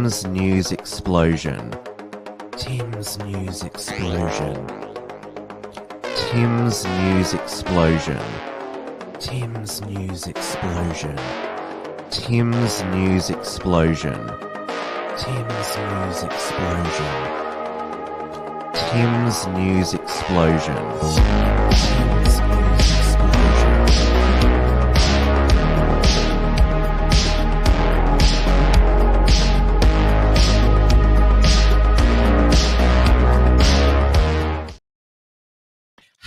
Tim's News Explosion. Tim's News Explosion. Tim's News Explosion. Tim's News Explosion. Tim's News Explosion. Tim's News Explosion. Tim's News Explosion. Tim's News Explosion.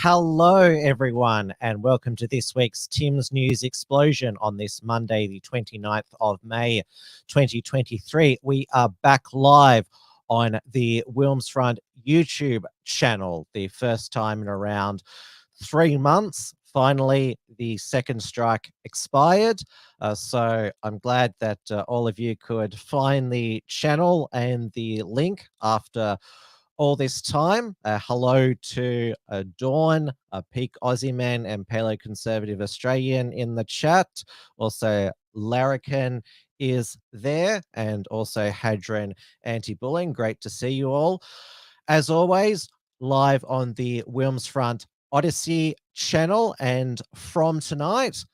Hello, everyone, and welcome to this week's Tim's News Explosion on this Monday, the 29th of May, 2023. We are back live on the Wilmsfront YouTube channel, the first time in around 3 months. Finally, the second strike expired. So I'm glad that all of you could find the channel and the link after all this time. Hello to Dawn, Peak Aussie Man, and Palo Conservative Australian in the chat. Also, Larrikin is there, and also Hadron Anti-Bullying. Great to see you all. As always, live on the Wilmsfront Odyssey channel, and from tonight,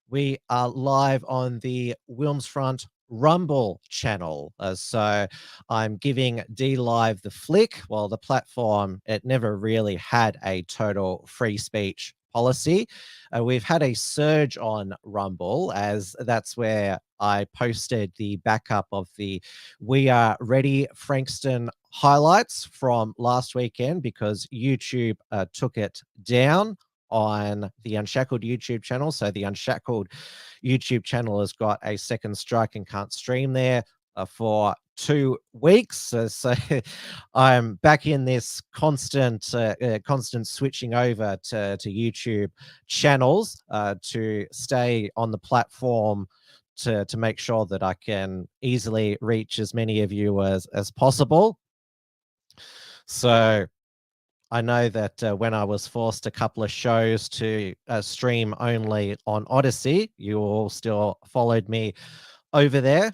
we are live on the Wilmsfront Rumble channel. So I'm giving D Live the flick. While the platform, it never really had a total free speech policy. We've had a surge on Rumble, as that's where I posted the backup of the We Are Ready Frankston highlights from last weekend, because YouTube took it down on the Unshackled YouTube channel. So the Unshackled YouTube channel has got a second strike and can't stream there for 2 weeks. So I'm back in this constant switching over to YouTube channels to stay on the platform, to make sure that I can easily reach as many of you as possible. So I know that when I was forced a couple of shows to stream only on Odyssey, you all still followed me over there.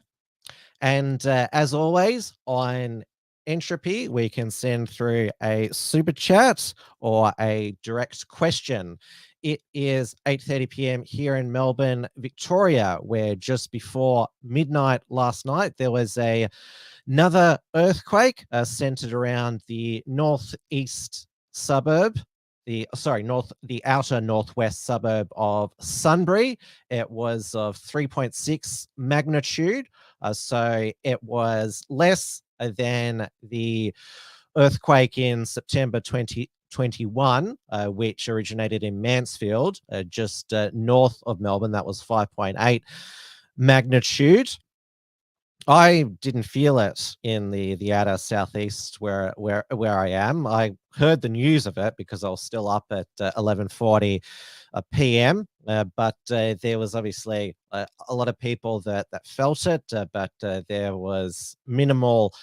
And as always, on Entropy, we can send through a super chat or a direct question. It is 8:30 p.m. here in Melbourne, Victoria, where just before midnight last night, there was another earthquake centered around the northeast suburb, the outer northwest suburb of Sunbury. It was of 3.6 magnitude, so it was less than the earthquake in September 2021, which originated in Mansfield, just north of Melbourne. That was 5.8 magnitude. I didn't feel it in the outer southeast where I am. I heard the news of it because I was still up at 11:40 p.m. But there was obviously a lot of people that felt it, but there was minimal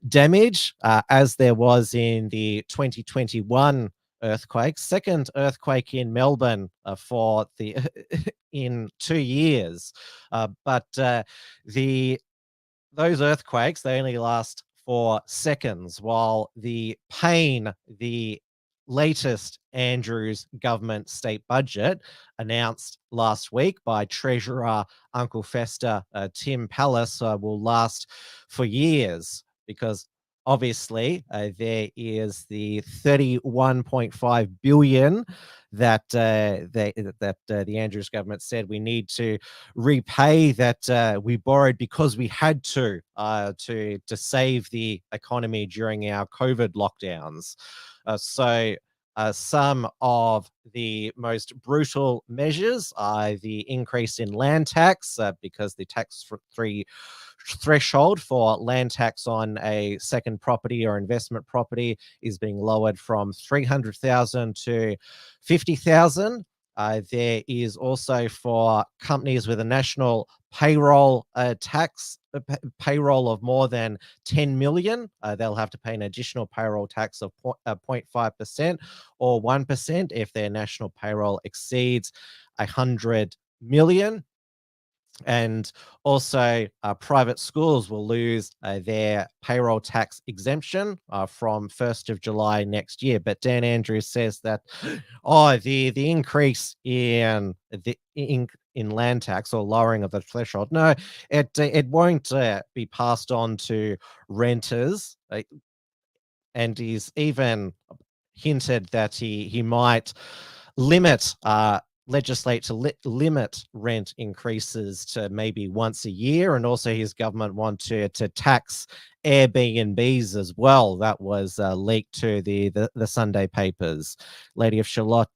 damage, as there was in the 2021 earthquake, second earthquake in Melbourne for the in 2 years. But those earthquakes, they only last for seconds, while the pain, the latest Andrews government state budget announced last week by Treasurer Uncle Fester Tim Pallas will last for years, because obviously there is the 31.5 billion that the Andrews government said we need to repay, that we borrowed because we had to save the economy during our COVID lockdowns. So some of the most brutal measures are the increase in land tax, because the tax-free threshold for land tax on a second property or investment property is being lowered from 300,000 to 50,000. There is also for companies with a national payroll tax, payroll of more than 10 million, they'll have to pay an additional payroll tax of 0.5% or 1% if their national payroll exceeds 100 million. And also, private schools will lose their payroll tax exemption from 1st of July next year. But Dan Andrews says that, the increase in land tax or lowering of the threshold, no, it won't be passed on to renters. And he's even hinted that he might limit legislate to limit rent increases to maybe once a year, and also his government want to tax Airbnbs as well. That was leaked to the Sunday papers. Lady of Shalott,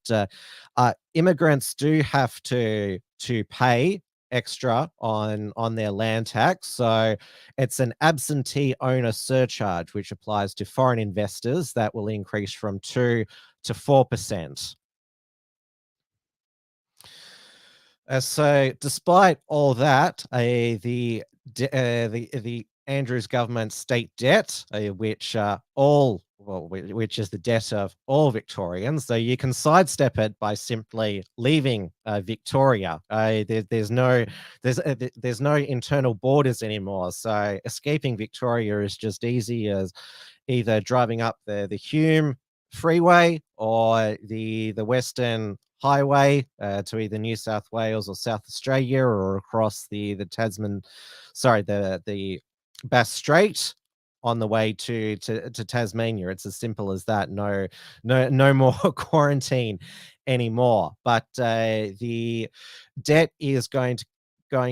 immigrants do have to pay extra on their land tax, so it's an absentee owner surcharge which applies to foreign investors that will increase from 2 to 4%. So, despite all that, the Andrews government state debt, which which is the debt of all Victorians, so you can sidestep it by simply leaving Victoria. There's no internal borders anymore, so escaping Victoria is just easy as either driving up the Hume Freeway or the Western Highway to either New South Wales or South Australia, or across the Bass Strait on the way to Tasmania. It's as simple as that. No more quarantine anymore. But the debt is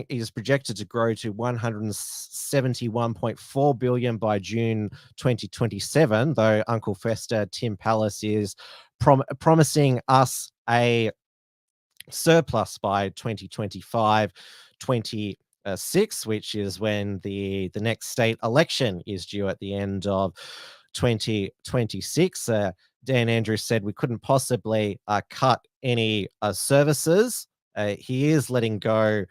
is projected to grow to 171.4 billion by June 2027, though Uncle Fester Tim Pallas is promising us a surplus by 2025-26, which is when the next state election is due at the end of 2026. Dan Andrews said we couldn't possibly cut any services. He is letting go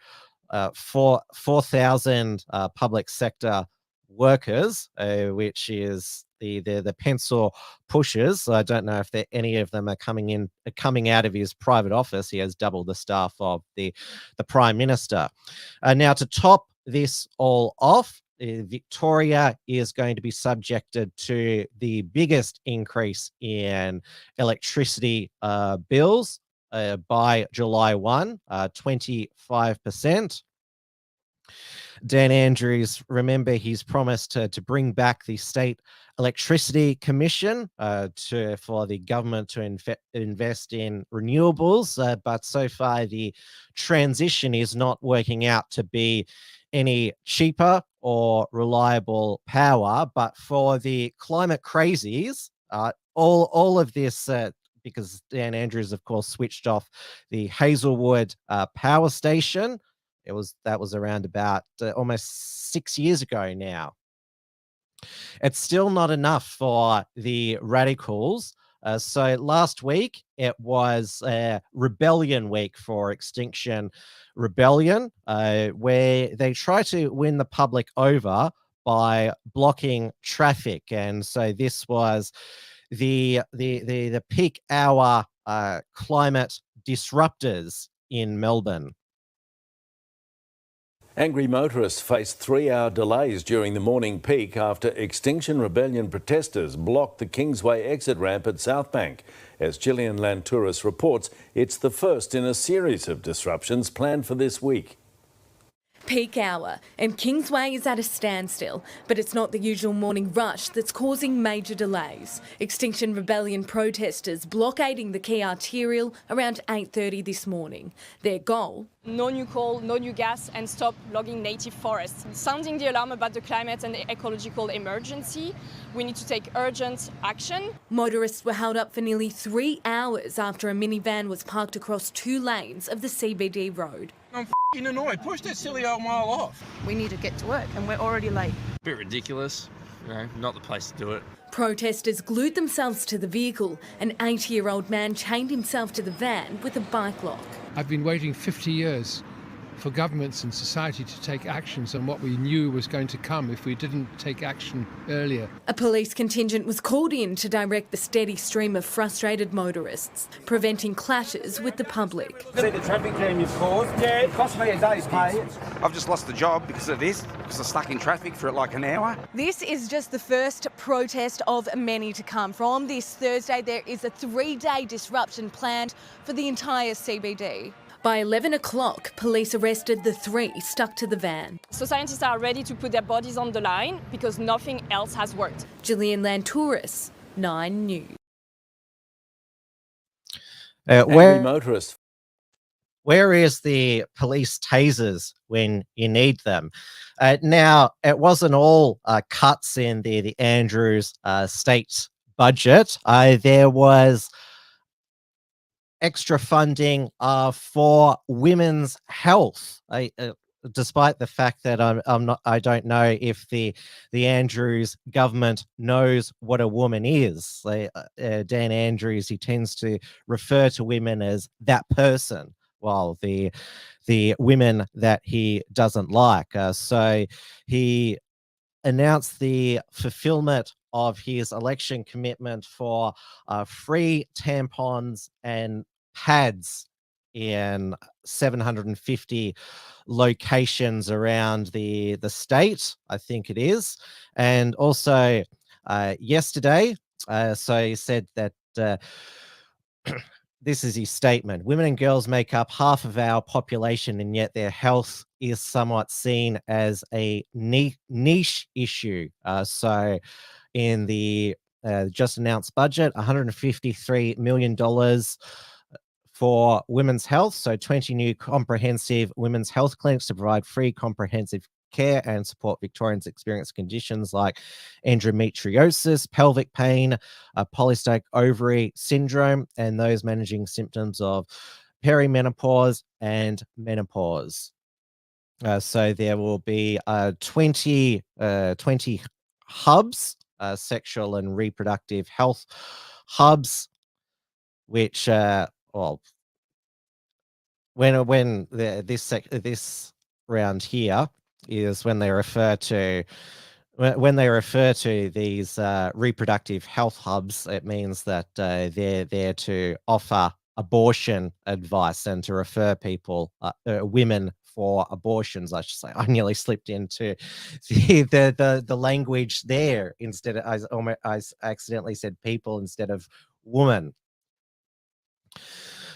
4,000 public sector workers, which is the pencil pushers. So I don't know if any of them are coming out of his private office. He has double the staff of the Prime Minister. Now, to top this all off, Victoria is going to be subjected to the biggest increase in electricity bills by July 1, 25%. Dan Andrews, remember, he's promised to bring back the State Electricity Commission for the government to invest in renewables, but so far the transition is not working out to be any cheaper or reliable power. But for the climate crazies, all of this, because Dan Andrews, of course, switched off the Hazelwood power station. That was around about almost 6 years ago now. It's still not enough for the radicals. So last week it was Rebellion Week for Extinction Rebellion, where they try to win the public over by blocking traffic, and so this was the peak hour climate disruptors in Melbourne. Angry motorists faced 3-hour delays during the morning peak after Extinction Rebellion protesters blocked the Kingsway exit ramp at Southbank. As Gillian Lantouris reports, it's the first in a series of disruptions planned for this week. Peak hour, and Kingsway is at a standstill, but it's not the usual morning rush that's causing major delays. Extinction Rebellion protesters blockading the key arterial around 8:30 this morning. Their goal? No new coal, no new gas, and stop logging native forests. Sounding the alarm about the climate and the ecological emergency, we need to take urgent action. Motorists were held up for nearly 3 hours after a minivan was parked across 2 lanes of the CBD road. I'm f***ing annoyed. Push that silly old mile off. We need to get to work and we're already late. Bit ridiculous, not the place to do it. Protesters glued themselves to the vehicle. An 80-year-old man chained himself to the van with a bike lock. I've been waiting 50 years for governments and society to take actions on what we knew was going to come if we didn't take action earlier. A police contingent was called in to direct the steady stream of frustrated motorists, preventing clashes with the public. See the traffic jam you've caused? Yeah, it cost me a day's pay. I've just lost the job because of this, because I'm stuck in traffic for like an hour. This is just the first protest of many to come. From this Thursday, there is a 3-day disruption planned for the entire CBD. By 11 o'clock, police arrested the 3 stuck to the van. So scientists are ready to put their bodies on the line because nothing else has worked. Gillian Lantouris, 9 News. Angry motorists. Where is the police tasers when you need them? Now, it wasn't all cuts in the Andrews state budget. There was extra funding for women's health. Despite the fact that I don't know if the Andrews government knows what a woman is. Dan Andrews, he tends to refer to women as that person, while the women that he doesn't like. So he announced the fulfillment of his election commitment for free tampons and pads in 750 locations around the state, I think it is. And also yesterday, so he said that this is his statement: women and girls make up half of our population, and yet their health is somewhat seen as a niche issue. So in the just announced budget, $153 million for women's health. So 20 new comprehensive women's health clinics to provide free comprehensive care and support Victorians experience conditions like endometriosis, pelvic pain, polycystic ovary syndrome, and those managing symptoms of perimenopause and menopause. So there will be 20 hubs, sexual and reproductive health hubs, which when this round here is when they refer to these reproductive health hubs, it means that they're there to offer abortion advice and to refer people, women, for abortions, I should say. I nearly slipped into the language there. Instead of, I accidentally said people instead of woman.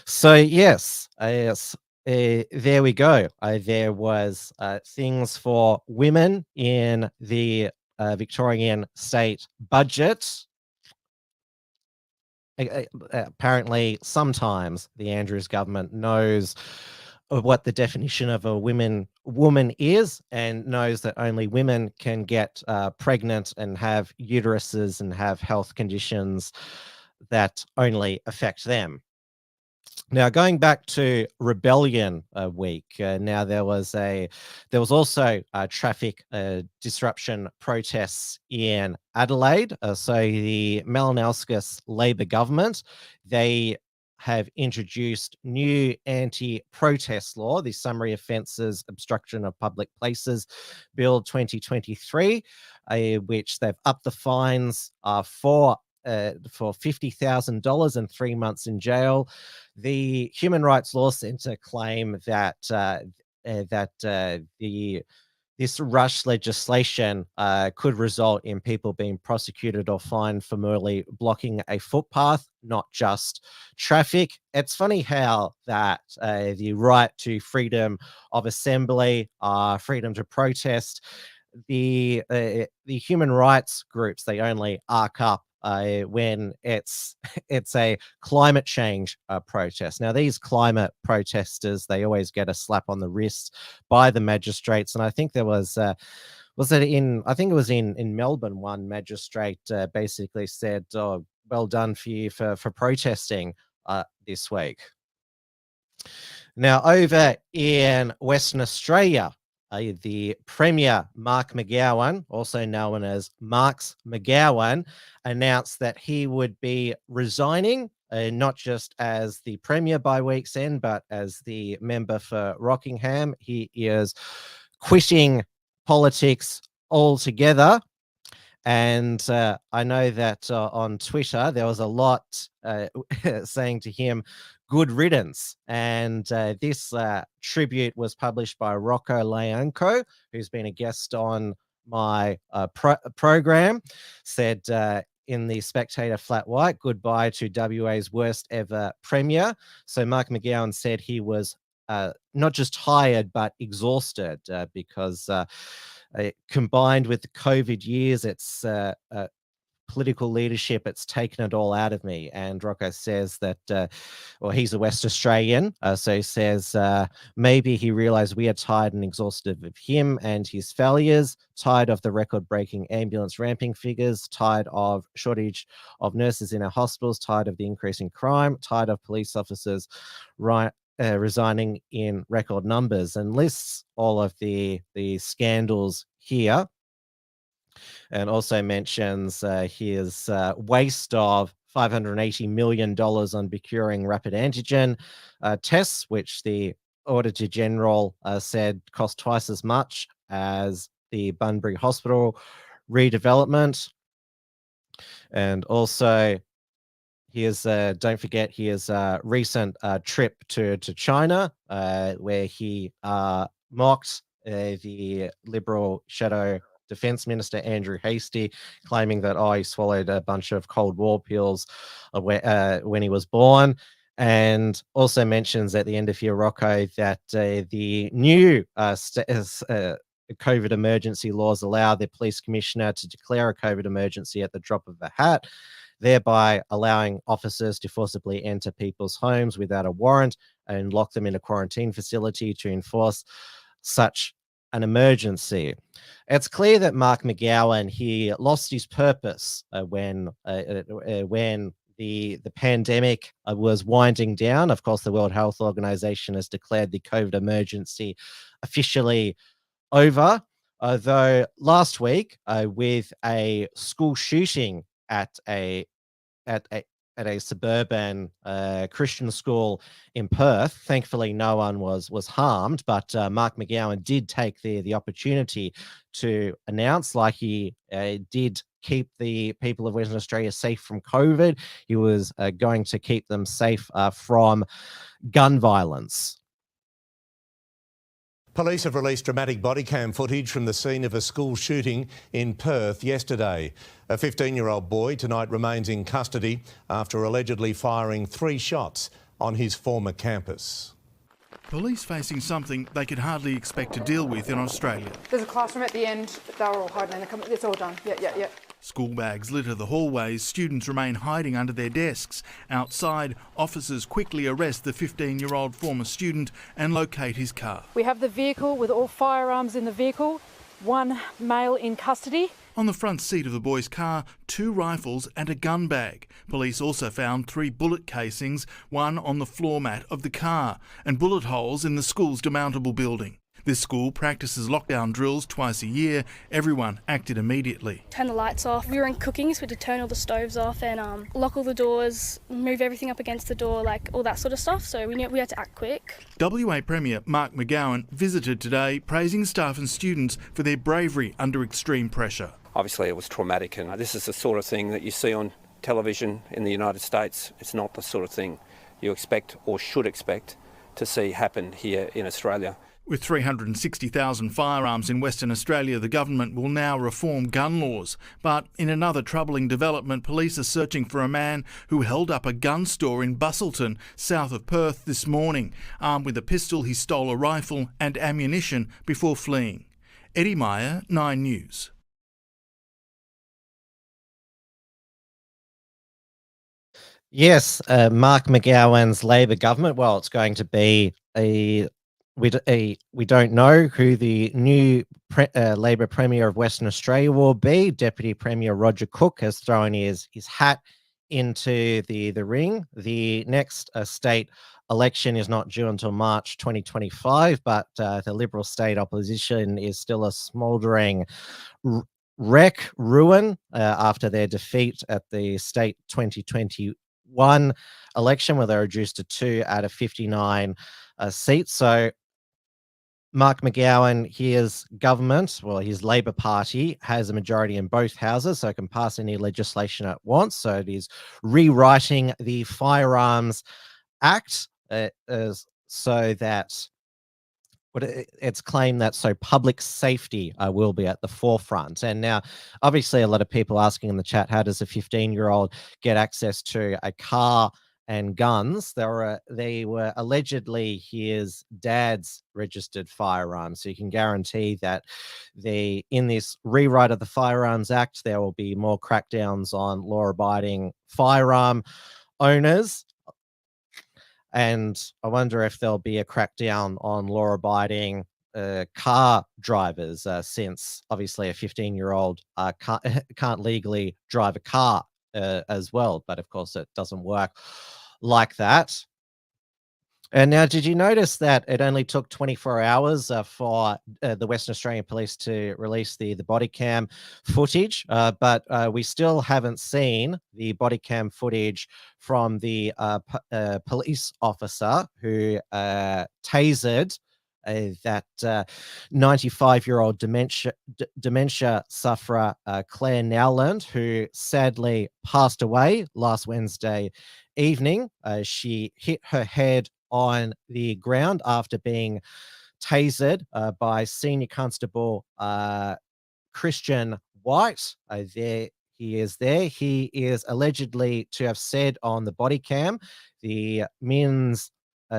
So yes, there we go. There was things for women in the Victorian state budget. Apparently, sometimes the Andrews government knows what the definition of a woman is, and knows that only women can get pregnant and have uteruses and have health conditions that only affect them. Now, going back to Rebellion week, now there was also traffic disruption protests in Adelaide. So the Malinowskis Labor government, they have introduced new anti-protest law, the Summary Offences Obstruction of Public Places Bill 2023, which they've upped the fines for $50,000 and 3 months in jail. The Human Rights Law Centre claim that this rush legislation could result in people being prosecuted or fined for merely blocking a footpath, not just traffic. It's funny how that the right to freedom of assembly, freedom to protest, the human rights groups, they only arc up when it's a climate change protest. Now, these climate protesters, they always get a slap on the wrist by the magistrates, and I think there was in Melbourne, one magistrate basically said, "Oh, well done for you for protesting this week." Now, over in Western Australia, the Premier Mark McGowan, also known as Marks McGowan, announced that he would be resigning not just as the Premier by week's end, but as the member for Rockingham. He is quitting politics altogether. And I know that on Twitter, there was a lot saying to him, good riddance. And this tribute was published by Rocco Leonco, who's been a guest on my program, said in the Spectator Flat White, goodbye to WA's worst ever Premier. So Mark McGowan said he was not just tired, but exhausted because combined with the COVID years, it's political leadership, it's taken it all out of me. And Rocco says that, well, he's a West Australian, so he says maybe he realised we are tired and exhausted of him and his failures, tired of the record-breaking ambulance ramping figures, tired of shortage of nurses in our hospitals, tired of the increase in crime, tired of police officers resigning in record numbers, and lists all of the scandals here, and also mentions his waste of $580 million on procuring rapid antigen tests, which the Auditor General said cost twice as much as the Bunbury Hospital redevelopment. And also here's, don't forget, his recent trip to China, where he mocked the Liberal shadow Defense Minister Andrew Hastie, claiming that he swallowed a bunch of Cold War pills when he was born. And also mentions at the end of here, Rocco, that the new COVID emergency laws allow the police commissioner to declare a COVID emergency at the drop of a hat, thereby allowing officers to forcibly enter people's homes without a warrant and lock them in a quarantine facility to enforce such an emergency. It's clear that Mark McGowan, he lost his purpose when the pandemic was winding down. Of course, the World Health Organization has declared the COVID emergency officially over, though last week with a school shooting at a suburban Christian school in Perth. Thankfully, no one was harmed, but Mark McGowan did take the opportunity to announce, like he did keep the people of Western Australia safe from COVID, he was going to keep them safe from gun violence. Police have released dramatic body cam footage from the scene of a school shooting in Perth yesterday. A 15-year-old boy tonight remains in custody after allegedly firing 3 shots on his former campus. Police facing something they could hardly expect to deal with in Australia. There's a classroom at the end. They're all hiding. It's all done. Yeah. School bags litter the hallways, students remain hiding under their desks. Outside, officers quickly arrest the 15-year-old former student and locate his car. We have the vehicle with all firearms in the vehicle, 1 male in custody. On the front seat of the boy's car, 2 rifles and a gun bag. Police also found 3 bullet casings, 1 on the floor mat of the car, and bullet holes in the school's demountable building. This school practices lockdown drills twice a year. Everyone acted immediately. Turn the lights off. We were in cooking, so we had to turn all the stoves off and lock all the doors, move everything up against the door, like all that sort of stuff. So we had to act quick. WA Premier Mark McGowan visited today, praising staff and students for their bravery under extreme pressure. Obviously it was traumatic, and this is the sort of thing that you see on television in the United States. It's not the sort of thing you expect or should expect to see happen here in Australia. With 360,000 firearms in Western Australia, the government will now reform gun laws. But in another troubling development, police are searching for a man who held up a gun store in Busselton, south of Perth, this morning. Armed with a pistol, he stole a rifle and ammunition before fleeing. Eddie Meyer, 9 News. Yes, Mark McGowan's Labor government, well, it's going to be we don't know who the new Labor Premier of Western Australia will be. Deputy Premier Roger Cook has thrown his hat into the ring. The next state election is not due until March 2025, but the Liberal state opposition is still a smouldering ruin after their defeat at the state 2020 one election where they reduced to 2 out of 59 seats. So Mark McGowan, his government, well, his Labor Party has a majority in both houses, so it can pass any legislation it wants. So it is rewriting the Firearms Act so that it's claimed that so public safety will be at the forefront. And now, obviously, a lot of people asking in the chat, how does a 15-year-old get access to a car and guns? They were allegedly his dad's registered firearms. So you can guarantee that in this rewrite of the Firearms Act, there will be more crackdowns on law-abiding firearm owners. And I wonder if there'll be a crackdown on law-abiding car drivers, since obviously a 15-year-old can't legally drive a car as well. But of course, it doesn't work like that. And now, did you notice that it only took 24 hours for the Western Australian Police to release the body cam footage? But we still haven't seen the body cam footage from the police officer who tasered that 95-year-old dementia sufferer, Claire Nowland, who sadly passed away last Wednesday evening. She hit her head on the ground after being tasered by Senior Constable Christian White. There he is there. He is allegedly to have said on the body cam, the Min's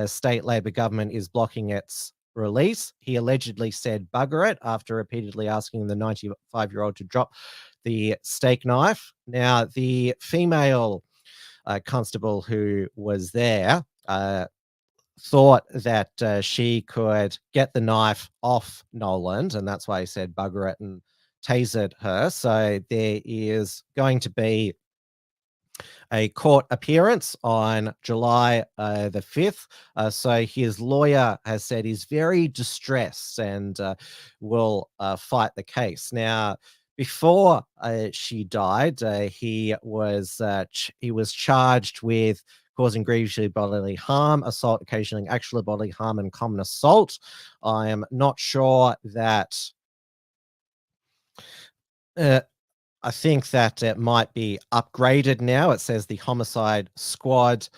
state Labor government is blocking its release. He allegedly said bugger it after repeatedly asking the 95-year-old to drop the steak knife. Now, the female constable who was there thought that she could get the knife off Noland, and that's why he said bugger it and tasered her. So there is going to be a court appearance on July the 5th. So his lawyer has said he's very distressed and will fight the case. Now, before she died, he was charged with causing grievous bodily harm, assault occasioning actual bodily harm, and common assault. I am not sure that I think that it might be upgraded now. It says the homicide squad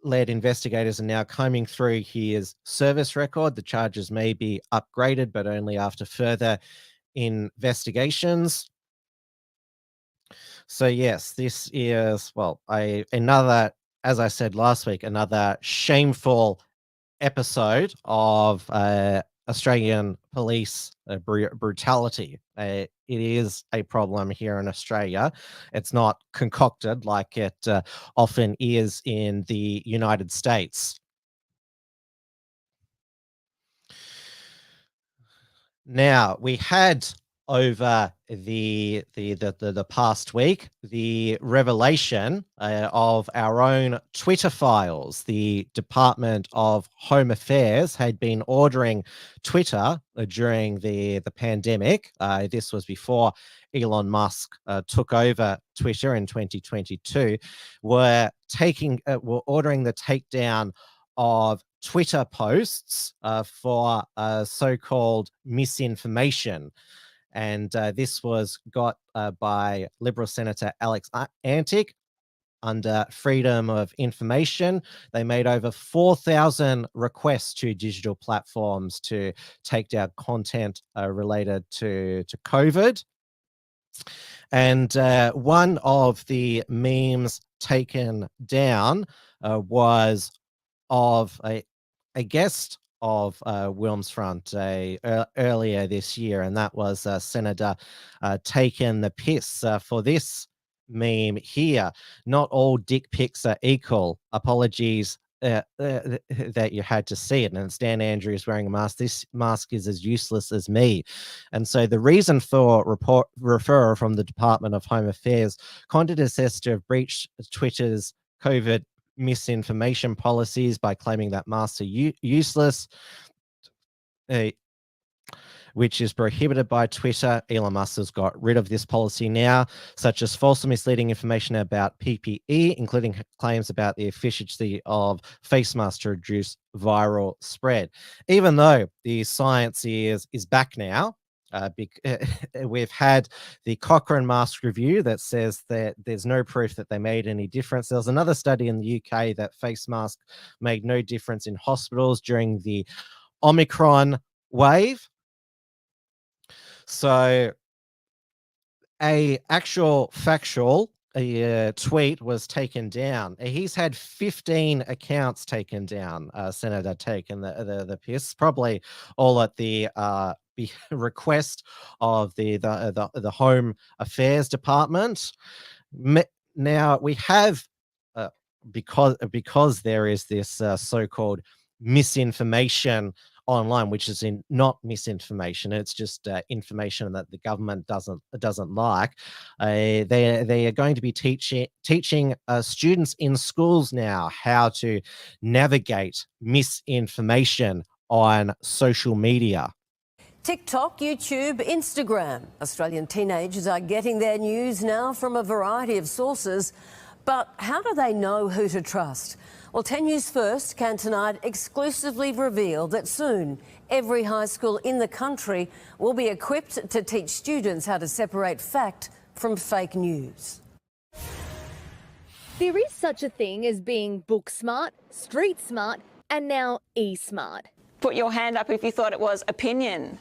led investigators are now combing through his service record. The charges may be upgraded, but only after further investigations. So yes, this is, well, another, as I said last week, another shameful episode of Australian police brutality. It is a problem here in Australia. It's not concocted like it often is in the United States. Now, we had over the past week the revelation of our own Twitter files. The Department of Home Affairs had been ordering Twitter during the pandemic. This was before Elon Musk took over Twitter in 2022. Were ordering the takedown of Twitter posts for so-called misinformation. And this was got by Liberal Senator Alex Antic under Freedom of Information. They made over 4,000 requests to digital platforms to take down content related to COVID. And one of the memes taken down was of a guest of Wilmsfront earlier this year, and that was Senator taking the piss for this meme here. Not all dick pics are equal. Apologies that you had to see it. And it's Dan Andrews wearing a mask. This mask is as useless as me. And so the reason for referral from the Department of Home Affairs, Condit is assessed to have breached Twitter's COVID misinformation policies by claiming that masks are useless. which is prohibited by Twitter. Elon Musk has got rid of this policy now, such as false and misleading information about PPE, including claims about the efficiency of face masks to reduce viral spread. Even though the science is back now, we've had the Cochrane mask review that says that there's no proof that they made any difference. There was another study in the UK that face masks made no difference in hospitals during the Omicron wave. So a actual factual tweet was taken down. He's had 15 accounts taken down, Senator taken the piss, probably all at the request of the Home Affairs Department. Now we have because there is this so-called misinformation online, which is not misinformation. It's just information that the government doesn't like. They are going to be teaching students in schools now how to navigate misinformation on social media. TikTok, YouTube, Instagram. Australian teenagers are getting their news now from a variety of sources. But how do they know who to trust? Well, 10 News First can tonight exclusively reveal that soon every high school in the country will be equipped to teach students how to separate fact from fake news. There is such a thing as being book smart, street smart, and now e-smart. Put your hand up if you thought it was opinion.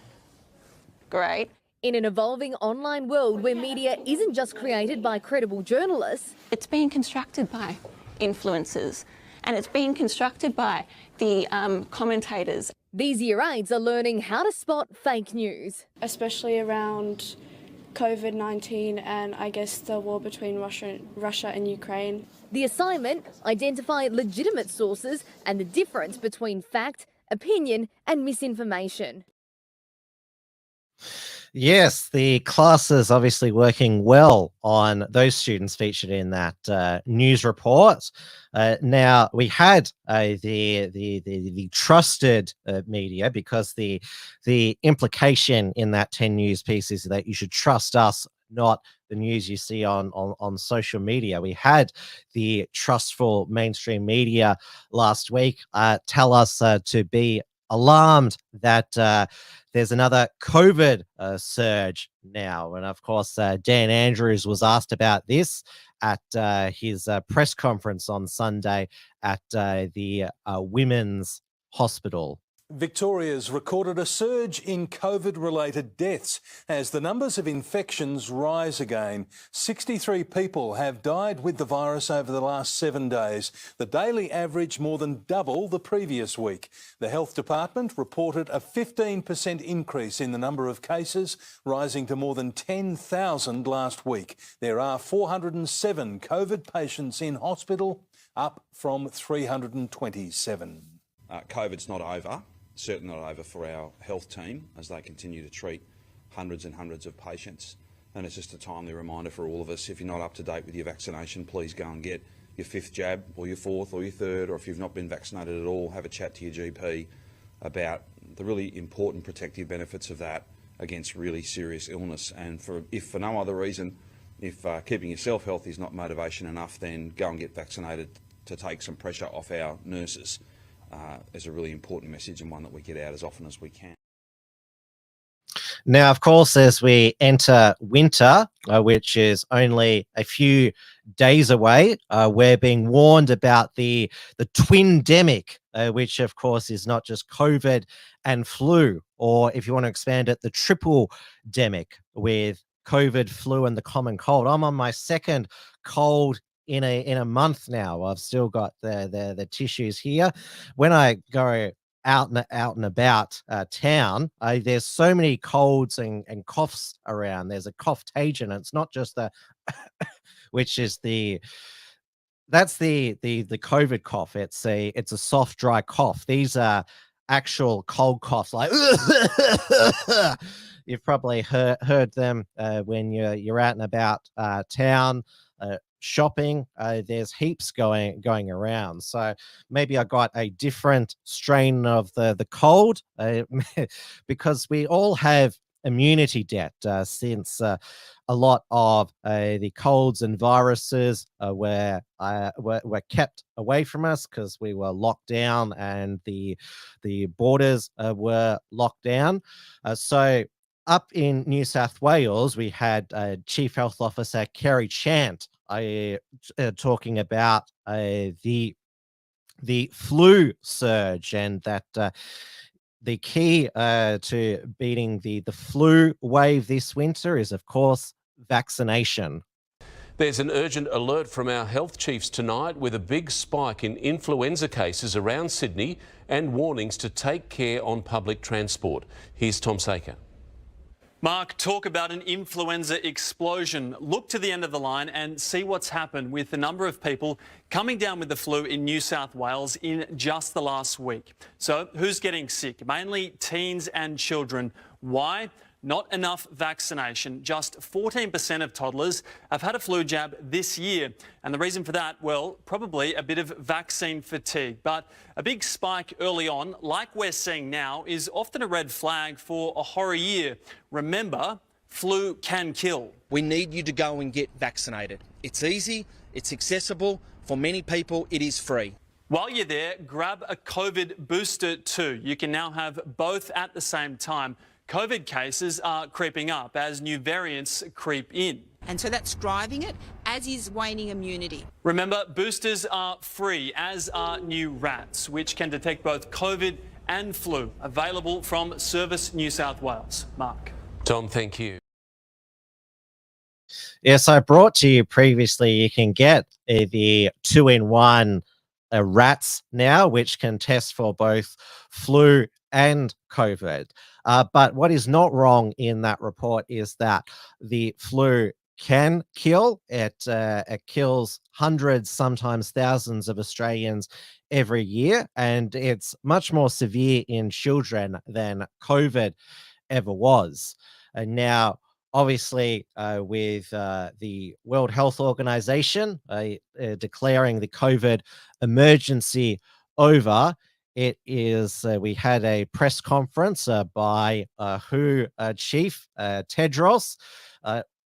Great. In an evolving online world where media isn't just created by credible journalists, it's being constructed by influencers and it's being constructed by the commentators. These year 8s are learning how to spot fake news. Especially around COVID-19 and I guess the war between Russia and Ukraine. The assignment, identify legitimate sources and the difference between fact, opinion and misinformation. Yes, the class is obviously working well on those students featured in that news report. Now we had the trusted media, because the implication in that 10 News piece is that you should trust us, not the news you see on social media. We had the trustful mainstream media last week tell us to be alarmed that there's another COVID surge now. And of course, Dan Andrews was asked about this at his press conference on Sunday at the Women's Hospital. Victoria's recorded a surge in COVID-related deaths as the numbers of infections rise again. 63 people have died with the virus over the last 7 days, the daily average more than double the previous week. The Health Department reported a 15% increase in the number of cases, rising to more than 10,000 last week. There are 407 COVID patients in hospital, up from 327. COVID's not over. Certainly not over for our health team as they continue to treat hundreds and hundreds of patients. And it's just a timely reminder for all of us, if you're not up to date with your vaccination, please go and get your 5th jab or your 4th or your 3rd, or if you've not been vaccinated at all, have a chat to your GP about the really important protective benefits of that against really serious illness. And if for no other reason, if keeping yourself healthy is not motivation enough, then go and get vaccinated to take some pressure off our nurses. Is a really important message, and one that we get out as often as we can. Now, of course, as we enter winter, which is only a few days away, we're being warned about the twin-demic, which, of course, is not just COVID and flu, or if you want to expand it, the triple-demic with COVID, flu, and the common cold. I'm on my 2nd cold in a month now. I've still got the tissues here. When I go out and about town, there's so many colds and coughs around. There's a cough-tagion. It's not just the which is that's the COVID cough. It's a soft, dry cough. These are actual cold coughs, like you've probably heard them when you're out and about town. shopping. There's heaps going around. So maybe I got a different strain of the cold because we all have immunity debt since a lot of the colds and viruses were kept away from us because we were locked down and the borders were locked down. So up in New South Wales, we had Chief Health Officer Kerry Chant talking about the flu surge and that the key to beating the flu wave this winter is, of course, vaccination. There's an urgent alert from our health chiefs tonight with a big spike in influenza cases around Sydney and warnings to take care on public transport. Here's Tom Saker. Mark, talk about an influenza explosion. Look to the end of the line and see what's happened with the number of people coming down with the flu in New South Wales in just the last week. So who's getting sick? Mainly teens and children. Why? Not enough vaccination. Just 14% of toddlers have had a flu jab this year. And the reason for that, well, probably a bit of vaccine fatigue. But a big spike early on, like we're seeing now, is often a red flag for a horror year. Remember, flu can kill. We need you to go and get vaccinated. It's easy, it's accessible. For many people, it is free. While you're there, grab a COVID booster too. You can now have both at the same time. COVID cases are creeping up as new variants creep in. And so that's driving it, as is waning immunity. Remember, boosters are free, as are new rats, which can detect both COVID and flu. Available from Service New South Wales. Mark. Tom, thank you. Yes, I brought to you previously, you can get the 2-in-1 rats now, which can test for both flu and COVID. But what is not wrong in that report is that the flu can kill. It kills hundreds, sometimes thousands of Australians every year, and it's much more severe in children than COVID ever was. And now, obviously, with the World Health Organization declaring the COVID emergency over, it is, we had a press conference by WHO Chief Tedros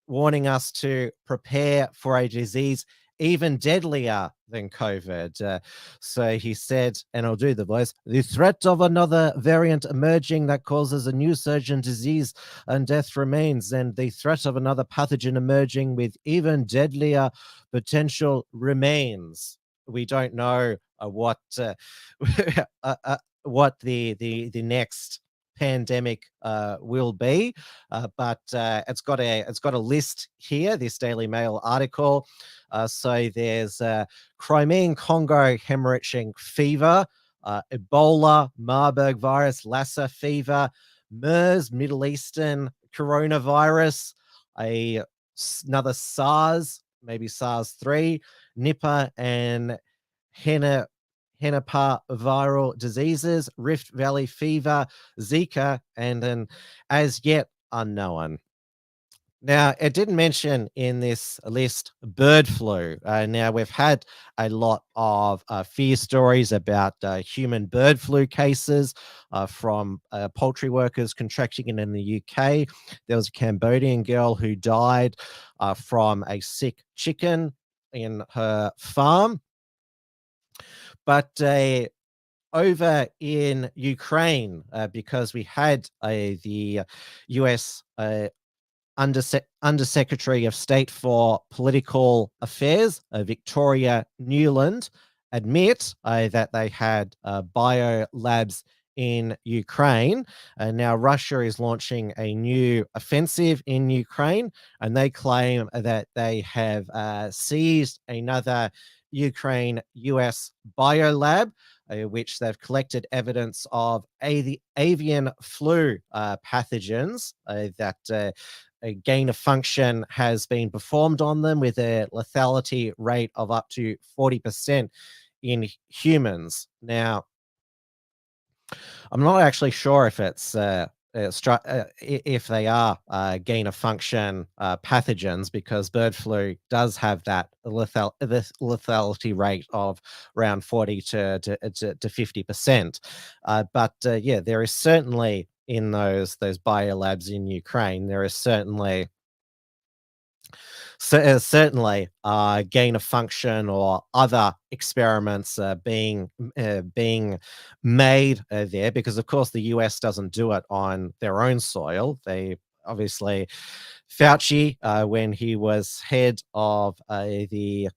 warning us to prepare for a disease even deadlier than COVID. So he said, and I'll do the voice, the threat of another variant emerging that causes a new surge in disease and death remains, and the threat of another pathogen emerging with even deadlier potential remains. We don't know what the next pandemic will be, but it's got a list here. This Daily Mail article. So there's Crimean Congo hemorrhaging fever, Ebola, Marburg virus, Lassa fever, MERS, Middle Eastern coronavirus, another SARS, maybe SARS-3, Nipah and Hennepin viral diseases, Rift Valley fever, Zika, and an as yet unknown. Now, it didn't mention in this list bird flu. Now, we've had a lot of fear stories about human bird flu cases from poultry workers contracting it in the UK. There was a Cambodian girl who died from a sick chicken in her farm. But over in Ukraine, because we had the US Undersecretary of State for Political Affairs, Victoria Newland, admit that they had bio labs in Ukraine. And now Russia is launching a new offensive in Ukraine, and they claim that they have seized another Ukraine US biolab, which they've collected evidence of avian flu pathogens that a gain of function has been performed on them with a lethality rate of up to 40% in humans. Now, I'm not actually sure if it's if they are gain of function pathogens, because bird flu does have that lethality rate of around 40 to 50%. But yeah, there is certainly in those biolabs in Ukraine, there is certainly gain of function or other experiments being made there, because of course the US doesn't do it on their own soil. They obviously, Fauci, when he was head of the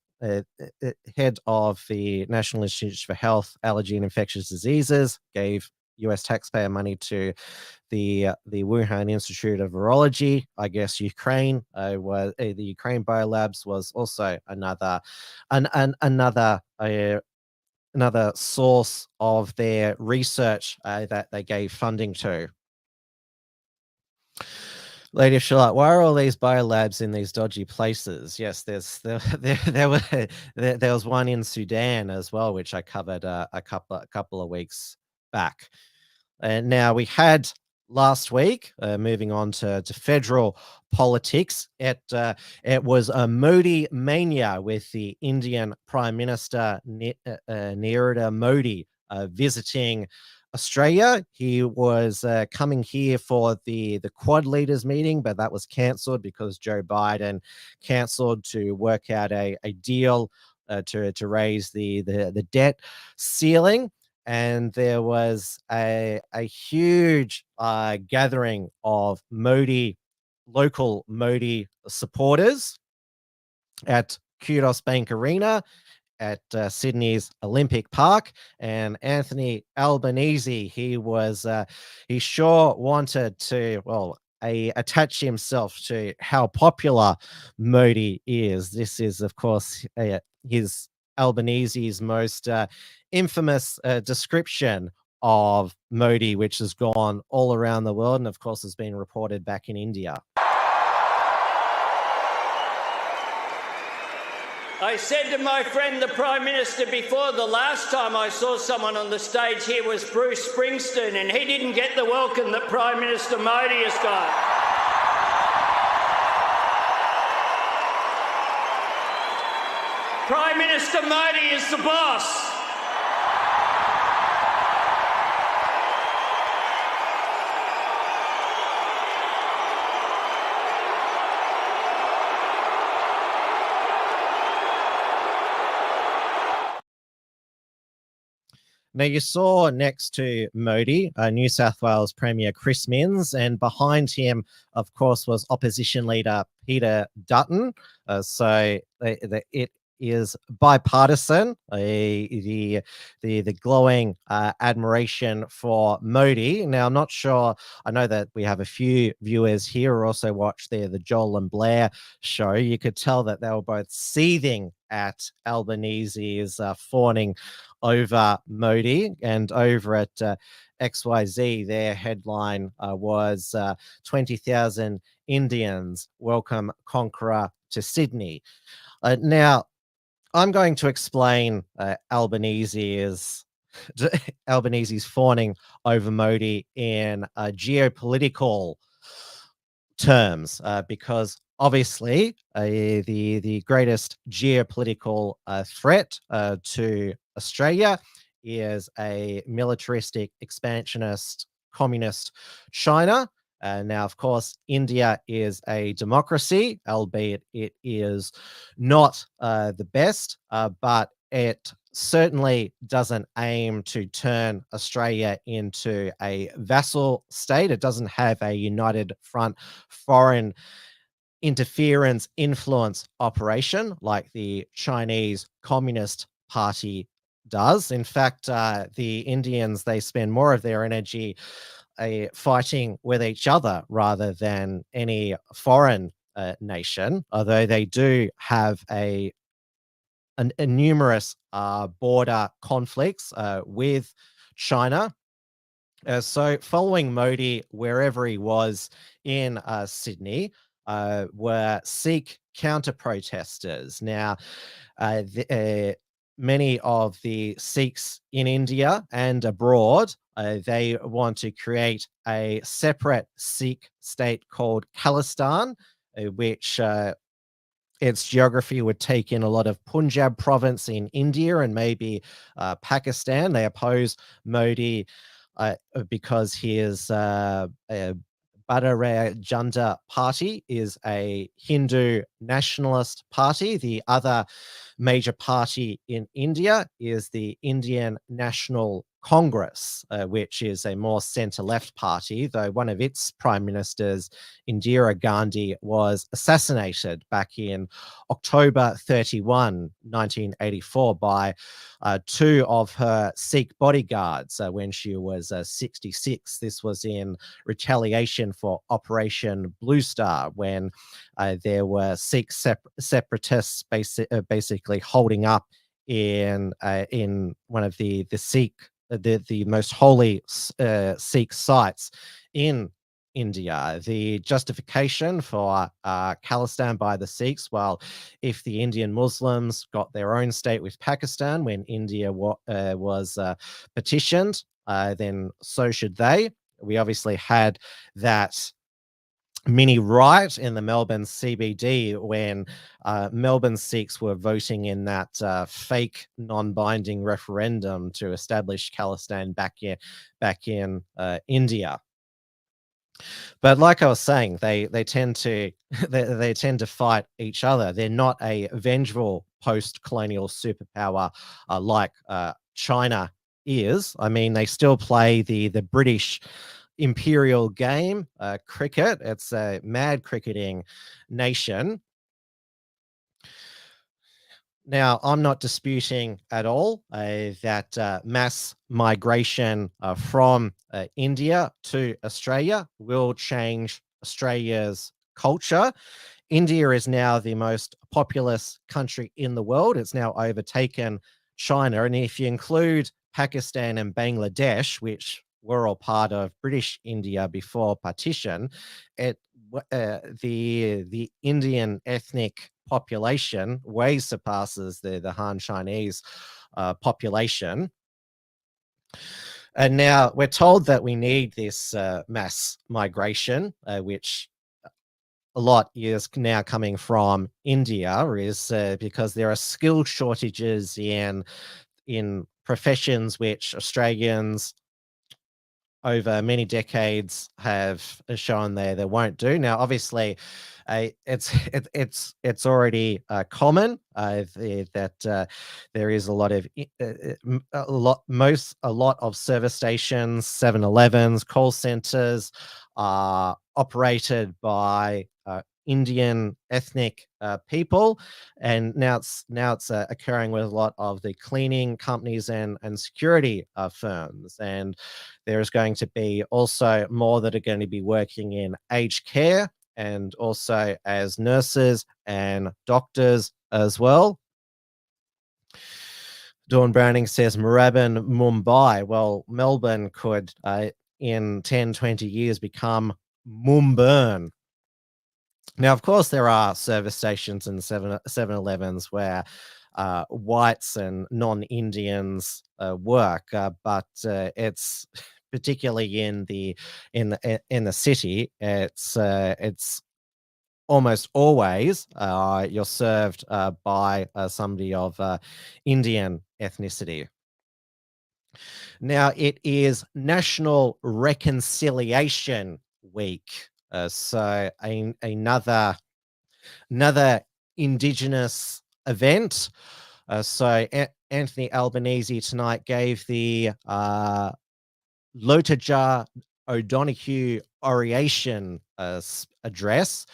National Institute for Health, Allergy and Infectious Diseases, gave US taxpayer money to the Wuhan Institute of Virology. I guess Ukraine was the Ukraine Biolabs was also another source of their research that they gave funding to. Lady of Charlotte, why are all these biolabs in these dodgy places? Yes, there was one in Sudan as well, which I covered a couple of weeks back. And now we had last week, moving on to federal politics, it was a Modi mania with the Indian Prime Minister Narendra Modi visiting Australia. He was coming here for the Quad leaders meeting, but that was cancelled because Joe Biden cancelled to work out a deal to raise the debt ceiling. And there was a huge gathering of local Modi supporters at Kudos Bank Arena at Sydney's Olympic Park. And Anthony Albanese, he sure wanted to, attach himself to how popular Modi is. This is, of course, his Albanese's most infamous description of Modi, which has gone all around the world and, of course, has been reported back in India. I said to my friend, the Prime Minister, before, the last time I saw someone on the stage here was Bruce Springsteen, and he didn't get the welcome that Prime Minister Modi has got. Prime Minister Modi is the boss. Now, you saw next to Modi, New South Wales Premier Chris Minns, and behind him, of course, was opposition leader Peter Dutton. So it is bipartisan, the glowing admiration for Modi. Now, I'm not sure, I know that we have a few viewers here who also watched the Joel and Blair show. You could tell that they were both seething at Albanese's fawning over Modi. And over at XYZ, their headline was 20,000 Indians welcome Conqueror to Sydney. Now, I'm going to explain Albanese's fawning over Modi in geopolitical terms, because obviously the greatest geopolitical threat to Australia is a militaristic, expansionist, communist China. Now, of course, India is a democracy, albeit it is not the best, but it certainly doesn't aim to turn Australia into a vassal state. It doesn't have a united front foreign interference influence operation like the Chinese Communist Party does. In fact, the Indians, they spend more of their energy fighting with each other rather than any foreign nation, although they do have a numerous border conflicts with China. So following Modi, wherever he was in Sydney, were Sikh counter-protesters. Now, many of the Sikhs in India and abroad, they want to create a separate Sikh state called Khalistan, which its geography would take in a lot of Punjab province in India and maybe Pakistan. They oppose Modi because his Bharatiya Janata Party is a Hindu nationalist party. The other major party in India is the Indian National Congress, which is a more centre-left party, though one of its prime ministers, Indira Gandhi, was assassinated back in October 31, 1984 by two of her Sikh bodyguards when she was 66. This was in retaliation for Operation Blue Star, when there were Sikh separatists basically holding up in one of the Sikh the most holy Sikh sites in India. The justification for Khalistan by the Sikhs, well, if the Indian Muslims got their own state with Pakistan when India was petitioned, then so should they. We obviously had that mini riot in the Melbourne CBD when Melbourne Sikhs were voting in that fake non-binding referendum to establish Khalistan back in India. But like I was saying, they tend to they tend to fight each other. They're not a vengeful post-colonial superpower like China is. I mean, they still play the British imperial game, cricket. It's a mad cricketing nation. Now, I'm not disputing at all that mass migration from India to Australia will change Australia's culture. India is now the most populous country in the world. It's now overtaken China. And if you include Pakistan and Bangladesh, which were all part of British India before partition, the Indian ethnic population way surpasses the Han Chinese population. And now we're told that we need this mass migration, which a lot is now coming from India, is because there are skill shortages in professions which Australians over many decades have shown they won't do. Now, obviously, it's already common that there is a lot of service stations, 7-Elevens, call centers are operated by Indian ethnic people, and now it's occurring with a lot of the cleaning companies and security firms. And there's going to be also more that are going to be working in aged care and also as nurses and doctors as well. Dawn Browning says Moorabbin, Mumbai. Well, Melbourne could in 10-20 years become Moonburn. Now, of course, there are service stations and 7-Elevens where whites and non-Indians work, but it's particularly in the city. It's almost always you're served by somebody of Indian ethnicity. Now, it is National Reconciliation Week. So another Indigenous event. So Anthony Albanese tonight gave the Lotajar O'Donoghue oration address,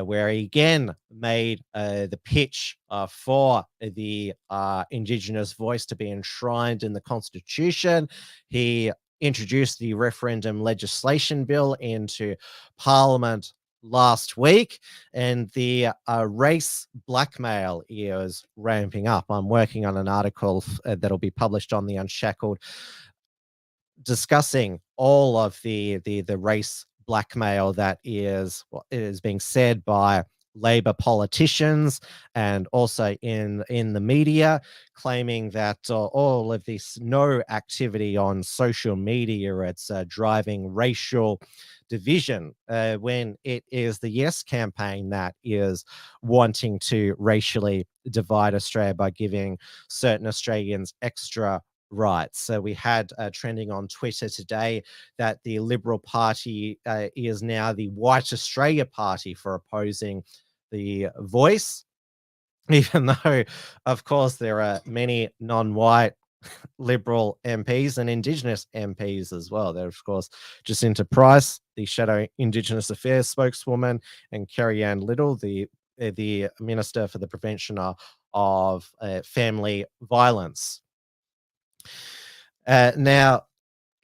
where he again made the pitch for the Indigenous voice to be enshrined in the Constitution. He introduced the referendum legislation bill into Parliament last week, and the race blackmail is ramping up. I'm working on an article that'll be published on The Unshackled, discussing all of the race blackmail that is being said by Labor politicians and also in the media, claiming that all of this no activity on social media, it's driving racial division, when it is the Yes campaign that is wanting to racially divide Australia by giving certain Australians extra rights. So we had trending on Twitter today that the Liberal Party is now the White Australia Party for opposing the Voice, even though, of course, there are many non-white Liberal MPs and Indigenous MPs as well. There, of course, Jacinta Price, the Shadow Indigenous Affairs spokeswoman, and Kerry Ann Little, the Minister for the Prevention of Family Violence. Now,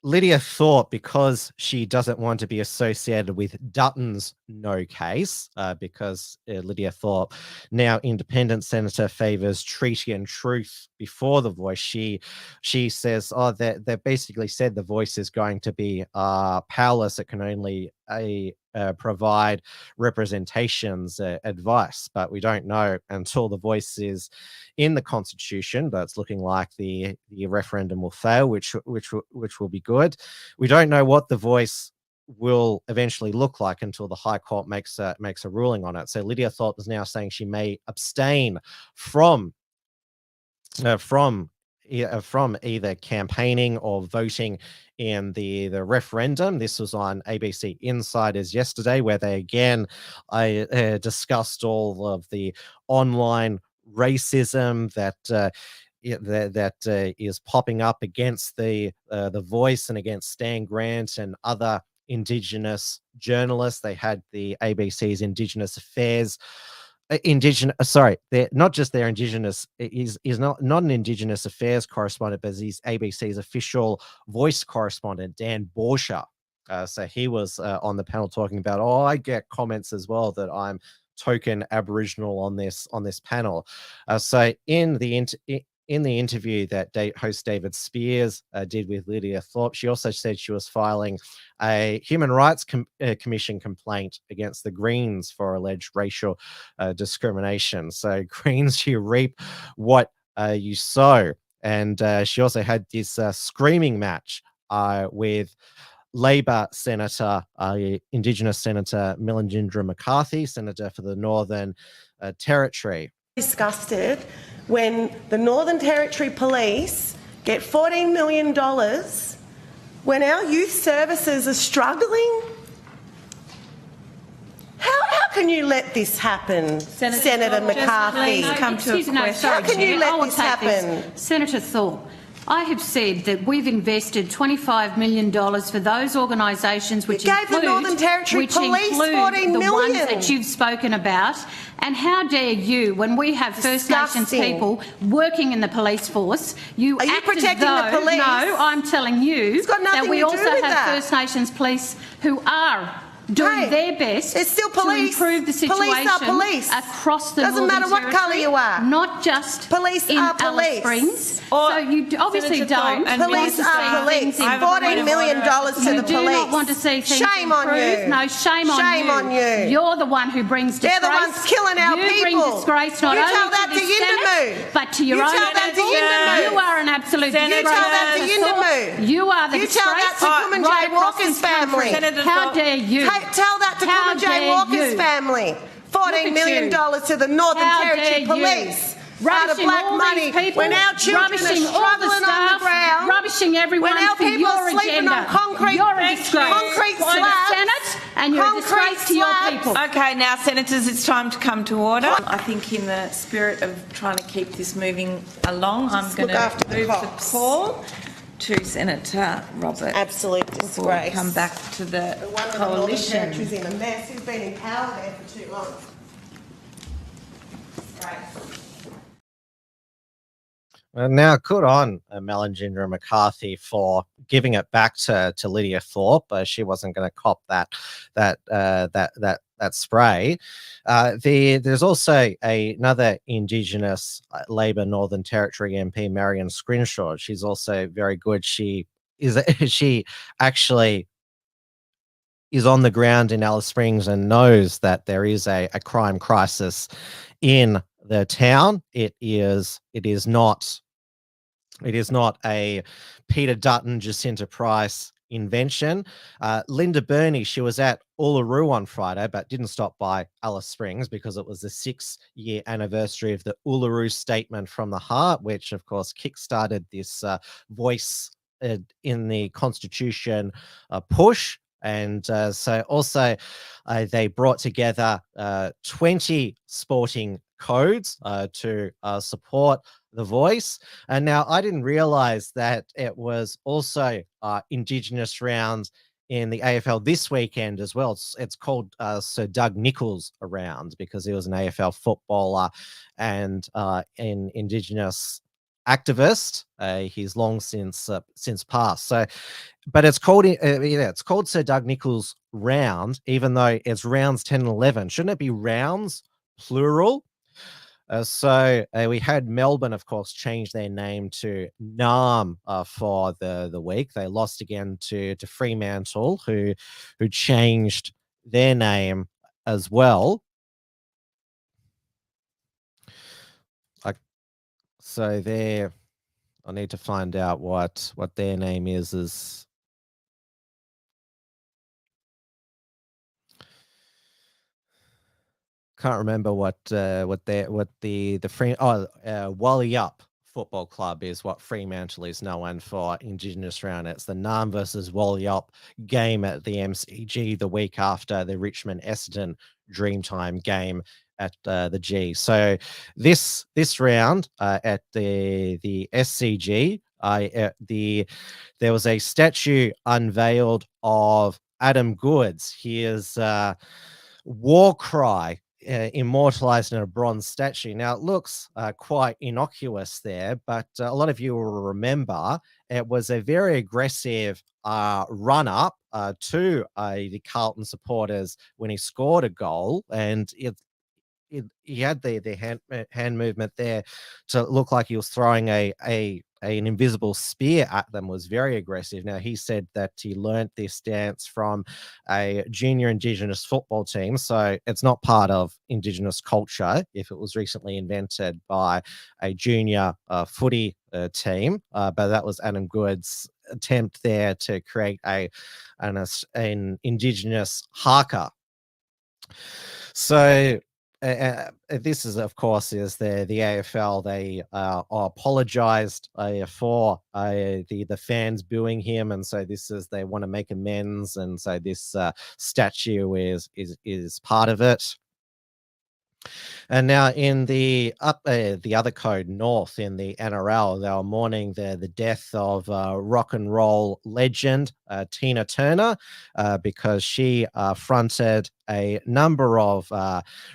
Lydia Thorpe, because she doesn't want to be associated with Dutton's no case, because Lydia Thorpe, now independent senator, favours treaty and truth before the Voice. She says, they basically said the Voice is going to be powerless. It can only provide representations, advice, but we don't know until the Voice is in the Constitution. But it's looking like the referendum will fail, which will be good. We don't know what the Voice will eventually look like until the High Court makes a ruling on it. So Lydia Thorpe is now saying she may abstain from either campaigning or voting in the referendum. This was on ABC Insiders yesterday, where they again discussed all of the online racism that is popping up against the Voice and against Stan Grant and other Indigenous journalists. They had the ABC's Indigenous Affairs. Not just their Indigenous, is not an Indigenous Affairs correspondent, but he's ABC's official Voice correspondent, Dan Borsha. So he was on the panel talking about, I get comments as well that I'm token Aboriginal on this panel. So in the interview that host David Spears did with Lydia Thorpe, she also said she was filing a Human Rights Commission complaint against the Greens for alleged racial discrimination. So Greens, you reap what you sow. And she also had this screaming match with Labor Senator, Indigenous Senator Melangindra McCarthy, Senator for the Northern Territory. Disgusted when the Northern Territory Police get $14 million when our youth services are struggling. How can you let this happen, Senator McCarthy? How can you let this happen? Senator Thorpe, I have said that we've invested $25 million for those organisations which include the Northern Territory Police $14 million. Ones that you've spoken about. And how dare you, when we have First Nations people working in the police force, Are you protecting the police? No, I'm telling you that we also have First Nations police who are doing their best to improve the situation across the Doesn't matter what colour you are. Not just police in are Alice police. Springs. So you obviously don't. Police are police. $14 million to the police. You do not want to see things Shame on improve. you. No, shame on you. You're the one who brings disgrace. They're the ones killing our people. You bring disgrace not only to the Senate, but to your own people. You are an absolute disgrace. You tell that to Yindamu. You are the disgrace. You tell that to Kumanjay Walker's family. How dare you? Tell that to Kumanjay Walker's family. $14 million to the Northern Territory Police. Out of black money, when our children are struggling on the ground, rubbishing everyone when our for people your are sleeping agenda. on concrete, You're a disgrace concrete to the slabs, Senate, and you're a disgrace to your people. Okay, now, senators, it's time to come to order. I think in the spirit of trying to keep this moving along, I'm going to move the call to Senator Robert. Absolute disgrace. Before we come back to the coalition. The Northern Territory's in a mess. Who's been in power there for too long? Now, good on Melangindra McCarthy for giving it back to Lydia Thorpe. She wasn't going to cop that spray. There's also another Indigenous Labor Northern Territory MP, Marion Scrimshaw. She's also very good. She actually is on the ground in Alice Springs and knows that there is a crime crisis in the town. It is not a Peter Dutton, Jacinta Price invention. Linda Burney, she was at Uluru on Friday, but didn't stop by Alice Springs because it was the 6-year anniversary of the Uluru Statement from the Heart, which of course kickstarted this voice in the Constitution push. And so also they brought together 20 sporting codes to support the voice. And now I didn't realize that it was also Indigenous rounds in the AFL this weekend as well. It's called Sir Doug Nicholls round because he was an AFL footballer and an Indigenous activist. He's long since passed. So, but it's called it's called Sir Doug Nicholls round, even though it's rounds 10 and 11. Shouldn't it be rounds plural? So we had Melbourne, of course, change their name to NARM for the week. They lost again to Fremantle, who changed their name as well. So there, I need to find out what their name is. Can't remember what the Wally Up Football Club is what Fremantle is known for Indigenous round. It's the NARM versus Wally Up game at the MCG the week after the Richmond Essendon Dreamtime game at the G. So this round at the SCG, there was a statue unveiled of Adam Goodes. His war cry immortalized in a bronze statue. Now, it looks quite innocuous there, but a lot of you will remember it was a very aggressive run-up to the Carlton supporters when he scored a goal, and he had the hand movement there to look like he was throwing an invisible spear at them. Was very aggressive. Now, he said that he learnt this dance from a junior Indigenous football team, so it's not part of Indigenous culture if it was recently invented by a junior footy team, but that was Adam Goodes' attempt there to create an Indigenous haka. So this is, of course, is the AFL. They apologized for the fans booing him, and so they want to make amends, and so this statue is part of it. And now in the other code, North, in the NRL, they were mourning the death of rock and roll legend Tina Turner because she fronted a number of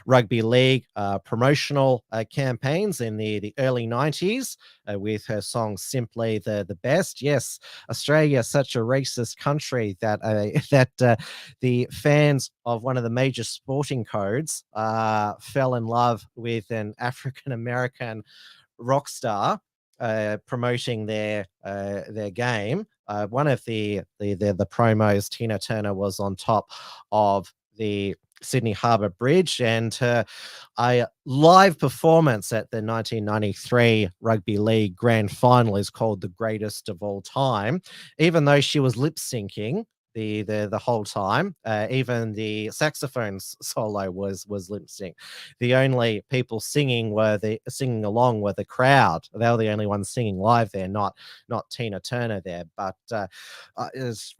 rugby league promotional campaigns in the early 90s with her song Simply the Best. Yes, Australia is such a racist country that the fans of one of the major sporting codes fell in love with an African-American rock star promoting their game. One of the promos, Tina Turner was on top of the Sydney Harbour Bridge, and a live performance at the 1993 Rugby League Grand Final is called the greatest of all time, even though she was lip syncing the whole time. Even the saxophone solo was lip sync. The only people singing along were the crowd. They were the only ones singing live there, not Tina Turner there. But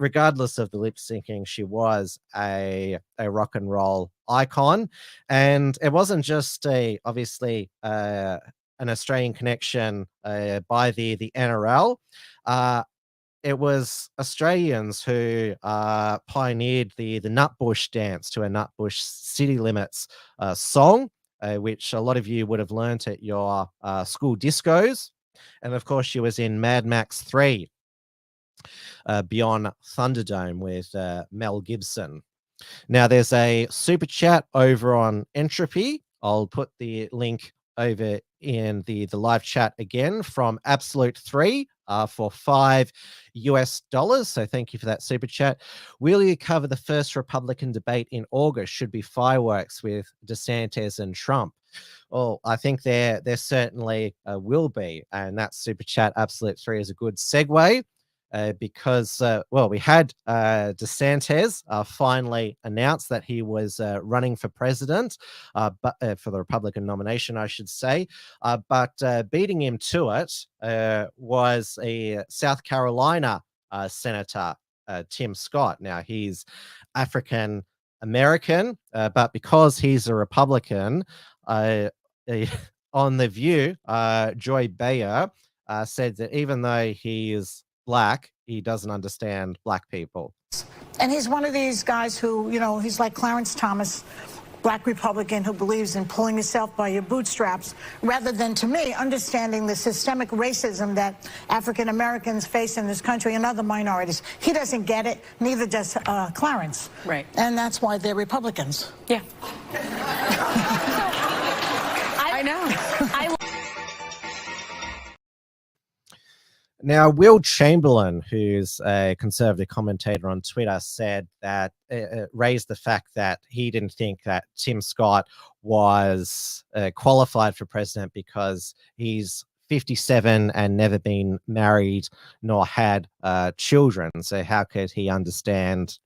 regardless of the lip syncing, she was a rock and roll icon, and it wasn't just obviously an Australian connection by the NRL. It was Australians who pioneered the Nutbush dance to a Nutbush City Limits song, which a lot of you would have learnt at your school discos. And of course, she was in Mad Max 3, Beyond Thunderdome with Mel Gibson. Now, there's a super chat over on Entropy. I'll put the link over in the live chat again from Absolute3 for $5 US. So thank you for that super chat. Will you cover the first Republican debate in August? Should be fireworks with DeSantis and Trump. Well, I think there certainly will be, and that super chat Absolute3 is a good segue. Because we had DeSantis finally announced that he was running for president, but for the Republican nomination, I should say. But beating him to it was a South Carolina Senator, Tim Scott. Now, he's African American, but because he's a Republican, on The View, Joy Bayer said that even though he is Black, he doesn't understand Black people. And he's one of these guys who, he's like Clarence Thomas, Black Republican, who believes in pulling yourself by your bootstraps, rather than, to me, understanding the systemic racism that African Americans face in this country and other minorities. He doesn't get it, neither does Clarence. Right. And that's why they're Republicans. Yeah. I know. Now, Will Chamberlain, who's a conservative commentator on Twitter, said that raised the fact that he didn't think that Tim Scott was qualified for president because he's 57 and never been married nor had children. So how could he understand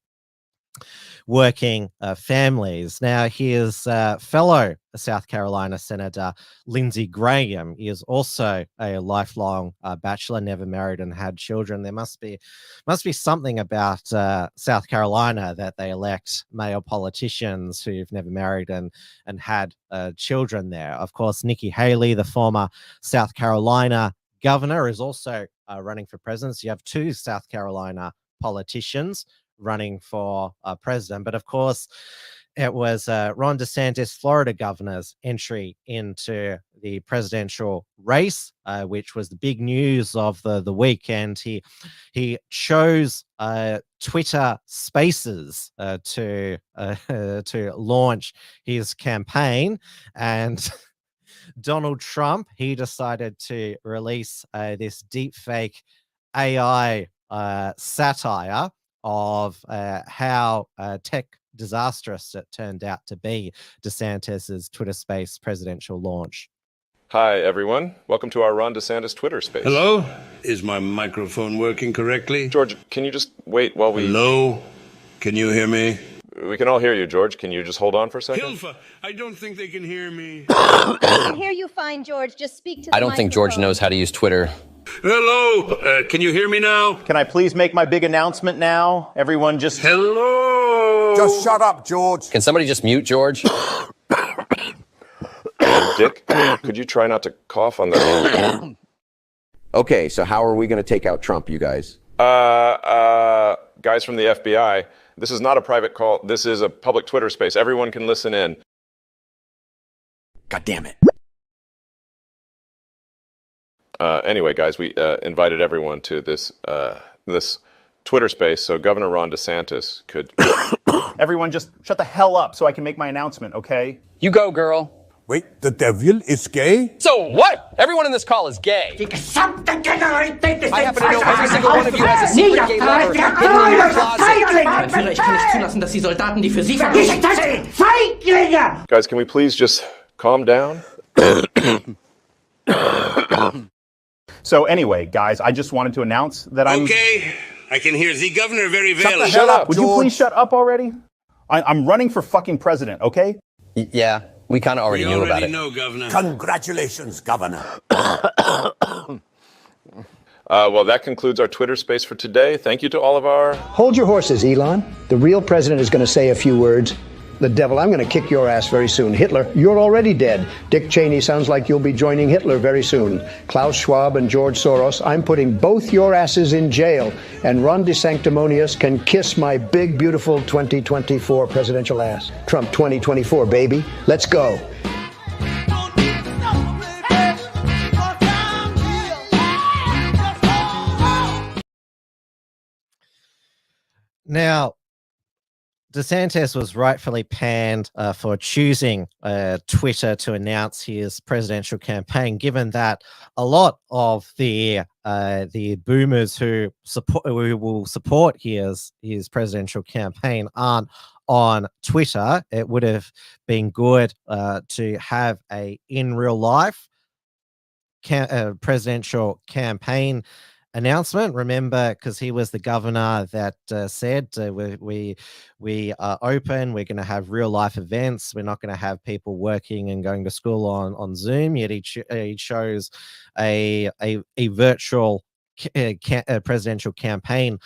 working families? Now, his fellow South Carolina Senator Lindsey Graham is also a lifelong bachelor, never married and had children. There must be something about South Carolina that they elect male politicians who've never married and had children there. Of course, Nikki Haley, the former South Carolina governor, is also running for president. So you have two South Carolina politicians running for president. But of course, it was Ron DeSantis, Florida governor's entry into the presidential race, which was the big news of the weekend. He chose Twitter Spaces to launch his campaign, and Donald Trump, he decided to release this deepfake AI satire of how tech disastrous it turned out to be DeSantis's Twitter Space presidential launch. Hi, everyone. Welcome to our Ron DeSantis Twitter Space. Hello? Is my microphone working correctly? George, can you just wait while we... Hello? Can you hear me? We can all hear you, George. Can you just hold on for a second? Hilfa, I don't think they can hear me. I can hear you fine, George. Just speak to the I don't think George knows how to use Twitter. Hello? Can you hear me now? Can I please make my big announcement now? Everyone just... Hello? Just shut up, George. Can somebody just mute George? Dick, could you try not to cough on the... Okay, so how are we going to take out Trump, you guys? Guys from the FBI, this is not a private call. This is a public Twitter space. Everyone can listen in. God damn it. Anyway, guys, we invited everyone to this Twitter space so Governor Ron DeSantis could... Everyone just shut the hell up so I can make my announcement, okay? You go, girl. Wait, the devil is gay? So what? Everyone in this call is gay. I happen to know every single one of you has a secret gay lover hidden in your closet. Ich kann nicht zulassen, dass die Soldaten, die für Sie verantwortlich... Guys, can we please just calm down? So anyway, guys, I just wanted to announce that I'm... Okay, I can hear the governor very well. Shut up, would you please shut up already? I'm running for fucking president, okay? Yeah, we kind of already knew about it. Know, Governor. Congratulations, Governor. Well, that concludes our Twitter space for today. Thank you to all of our... Hold your horses, Elon. The real president is going to say a few words. The devil, I'm going to kick your ass very soon. Hitler, you're already dead. Dick Cheney sounds like you'll be joining Hitler very soon. Klaus Schwab and George Soros, I'm putting both your asses in jail. And Ron DeSanctimonious can kiss my big, beautiful 2024 presidential ass. Trump 2024, baby. Let's go. Now, DeSantis was rightfully panned for choosing Twitter to announce his presidential campaign, given that a lot of the boomers who will support his presidential campaign aren't on Twitter. It would have been good to have a in real life presidential campaign announcement. Remember, because he was the governor that said we are open, we're going to have real life events, we're not going to have people working and going to school on Zoom. Yet he chose a virtual presidential campaign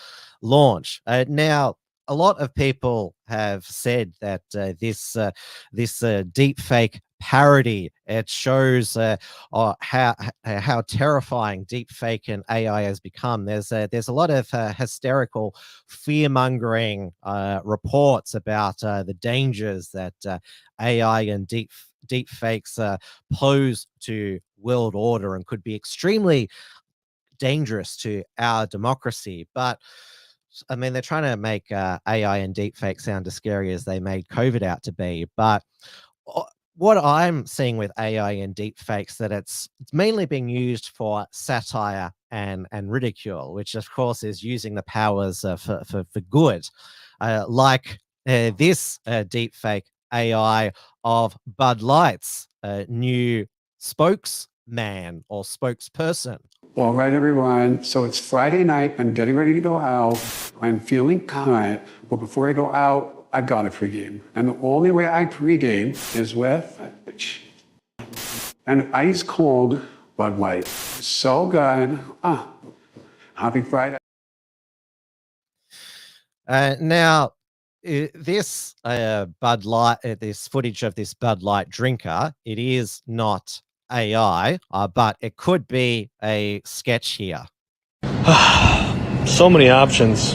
launch. Now, a lot of people have said that this deep fake parody, it shows how terrifying deep fake and AI has become. There's a lot of hysterical, fear-mongering reports about the dangers that AI and deep fakes pose to world order and could be extremely dangerous to our democracy. But I mean, they're trying to make AI and deepfake sound as scary as they made COVID out to be. But what I'm seeing with AI and deepfakes, that it's mainly being used for satire and ridicule, which of course is using the powers for good, like this deepfake AI of Bud Light's new spokesman or spokesperson. All right, everyone. So it's Friday night. I'm getting ready to go out. I'm feeling tired. But before I go out, I got to pregame. And the only way I pregame is with an ice cold Bud Light. So good. Happy Friday. Now, this Bud Light, this footage of this Bud Light drinker, it is not AI, but it could be a sketch here. So many options.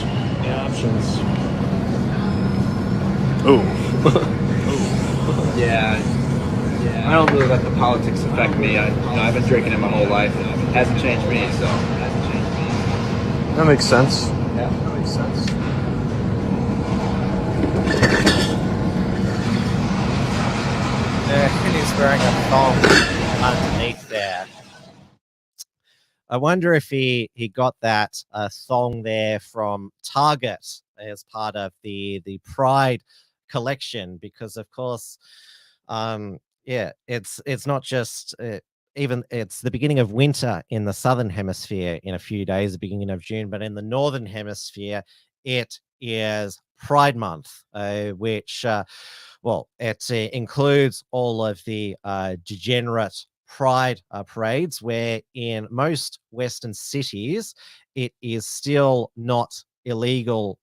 Ooh. Yeah. I don't really let the politics affect me. I've been drinking it my whole life. It hasn't changed me, so. That makes sense. Yeah, that makes sense. He's wearing a thong underneath there. I wonder if he got that thong there from Target as part of the Pride collection, because of course, it's not just even it's the beginning of winter in the southern hemisphere in a few days, the beginning of June, but in the northern hemisphere it is Pride Month, which it includes all of the degenerate pride parades, where in most Western cities it is still not illegal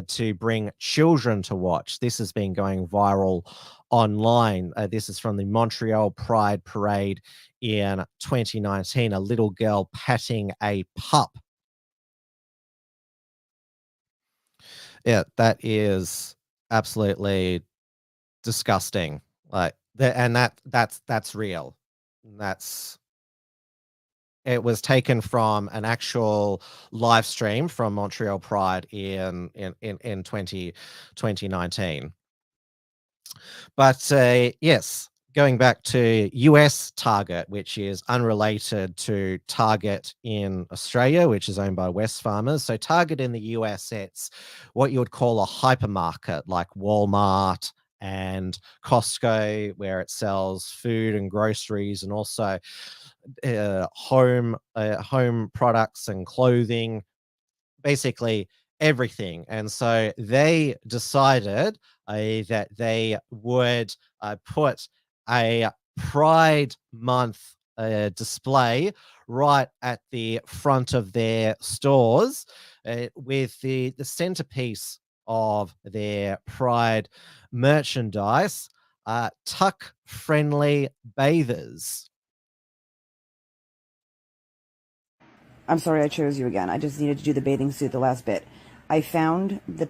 to bring children to watch. This has been going viral online. This is from the Montreal Pride Parade in 2019, a little girl patting a pup. Yeah, that is absolutely disgusting. Like, that's real. It was taken from an actual live stream from Montreal Pride in 2019. But yes, going back to US Target, which is unrelated to Target in Australia, which is owned by Wesfarmers. So Target in the US, it's what you would call a hypermarket, like Walmart and Costco, where it sells food and groceries, and also home products and clothing, basically everything. And so they decided that they would put a Pride Month display right at the front of their stores, with the centerpiece of their Pride merchandise, tuck-friendly bathers. I'm sorry I chose you again. I just needed to do the bathing suit, the last bit. I found the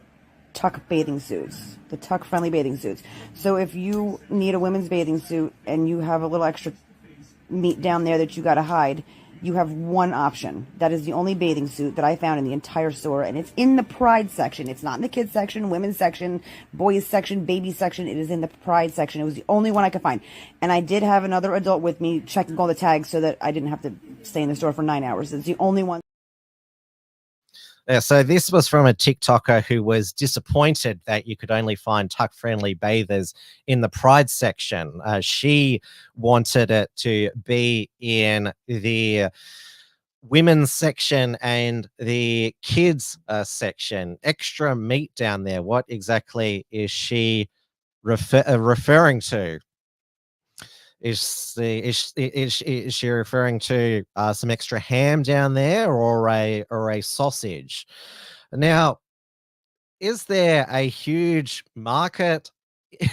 tuck bathing suits, the tuck-friendly bathing suits. So if you need a women's bathing suit and you have a little extra meat down there that you got to hide, you have one option. That is the only bathing suit that I found in the entire store, and it's in the Pride section. It's not in the kids section, women's section, boys section, baby section. It is in the Pride section. It was the only one I could find. And I did have another adult with me checking all the tags so that I didn't have to stay in the store for 9 hours. It's the only one. Yeah, so this was from a TikToker who was disappointed that you could only find tuck-friendly bathers in the Pride section. She wanted it to be in the women's section and the kids section. Extra meat down there. What exactly is she referring to? Is she referring to some extra ham down there, or a sausage? Now, is there a huge market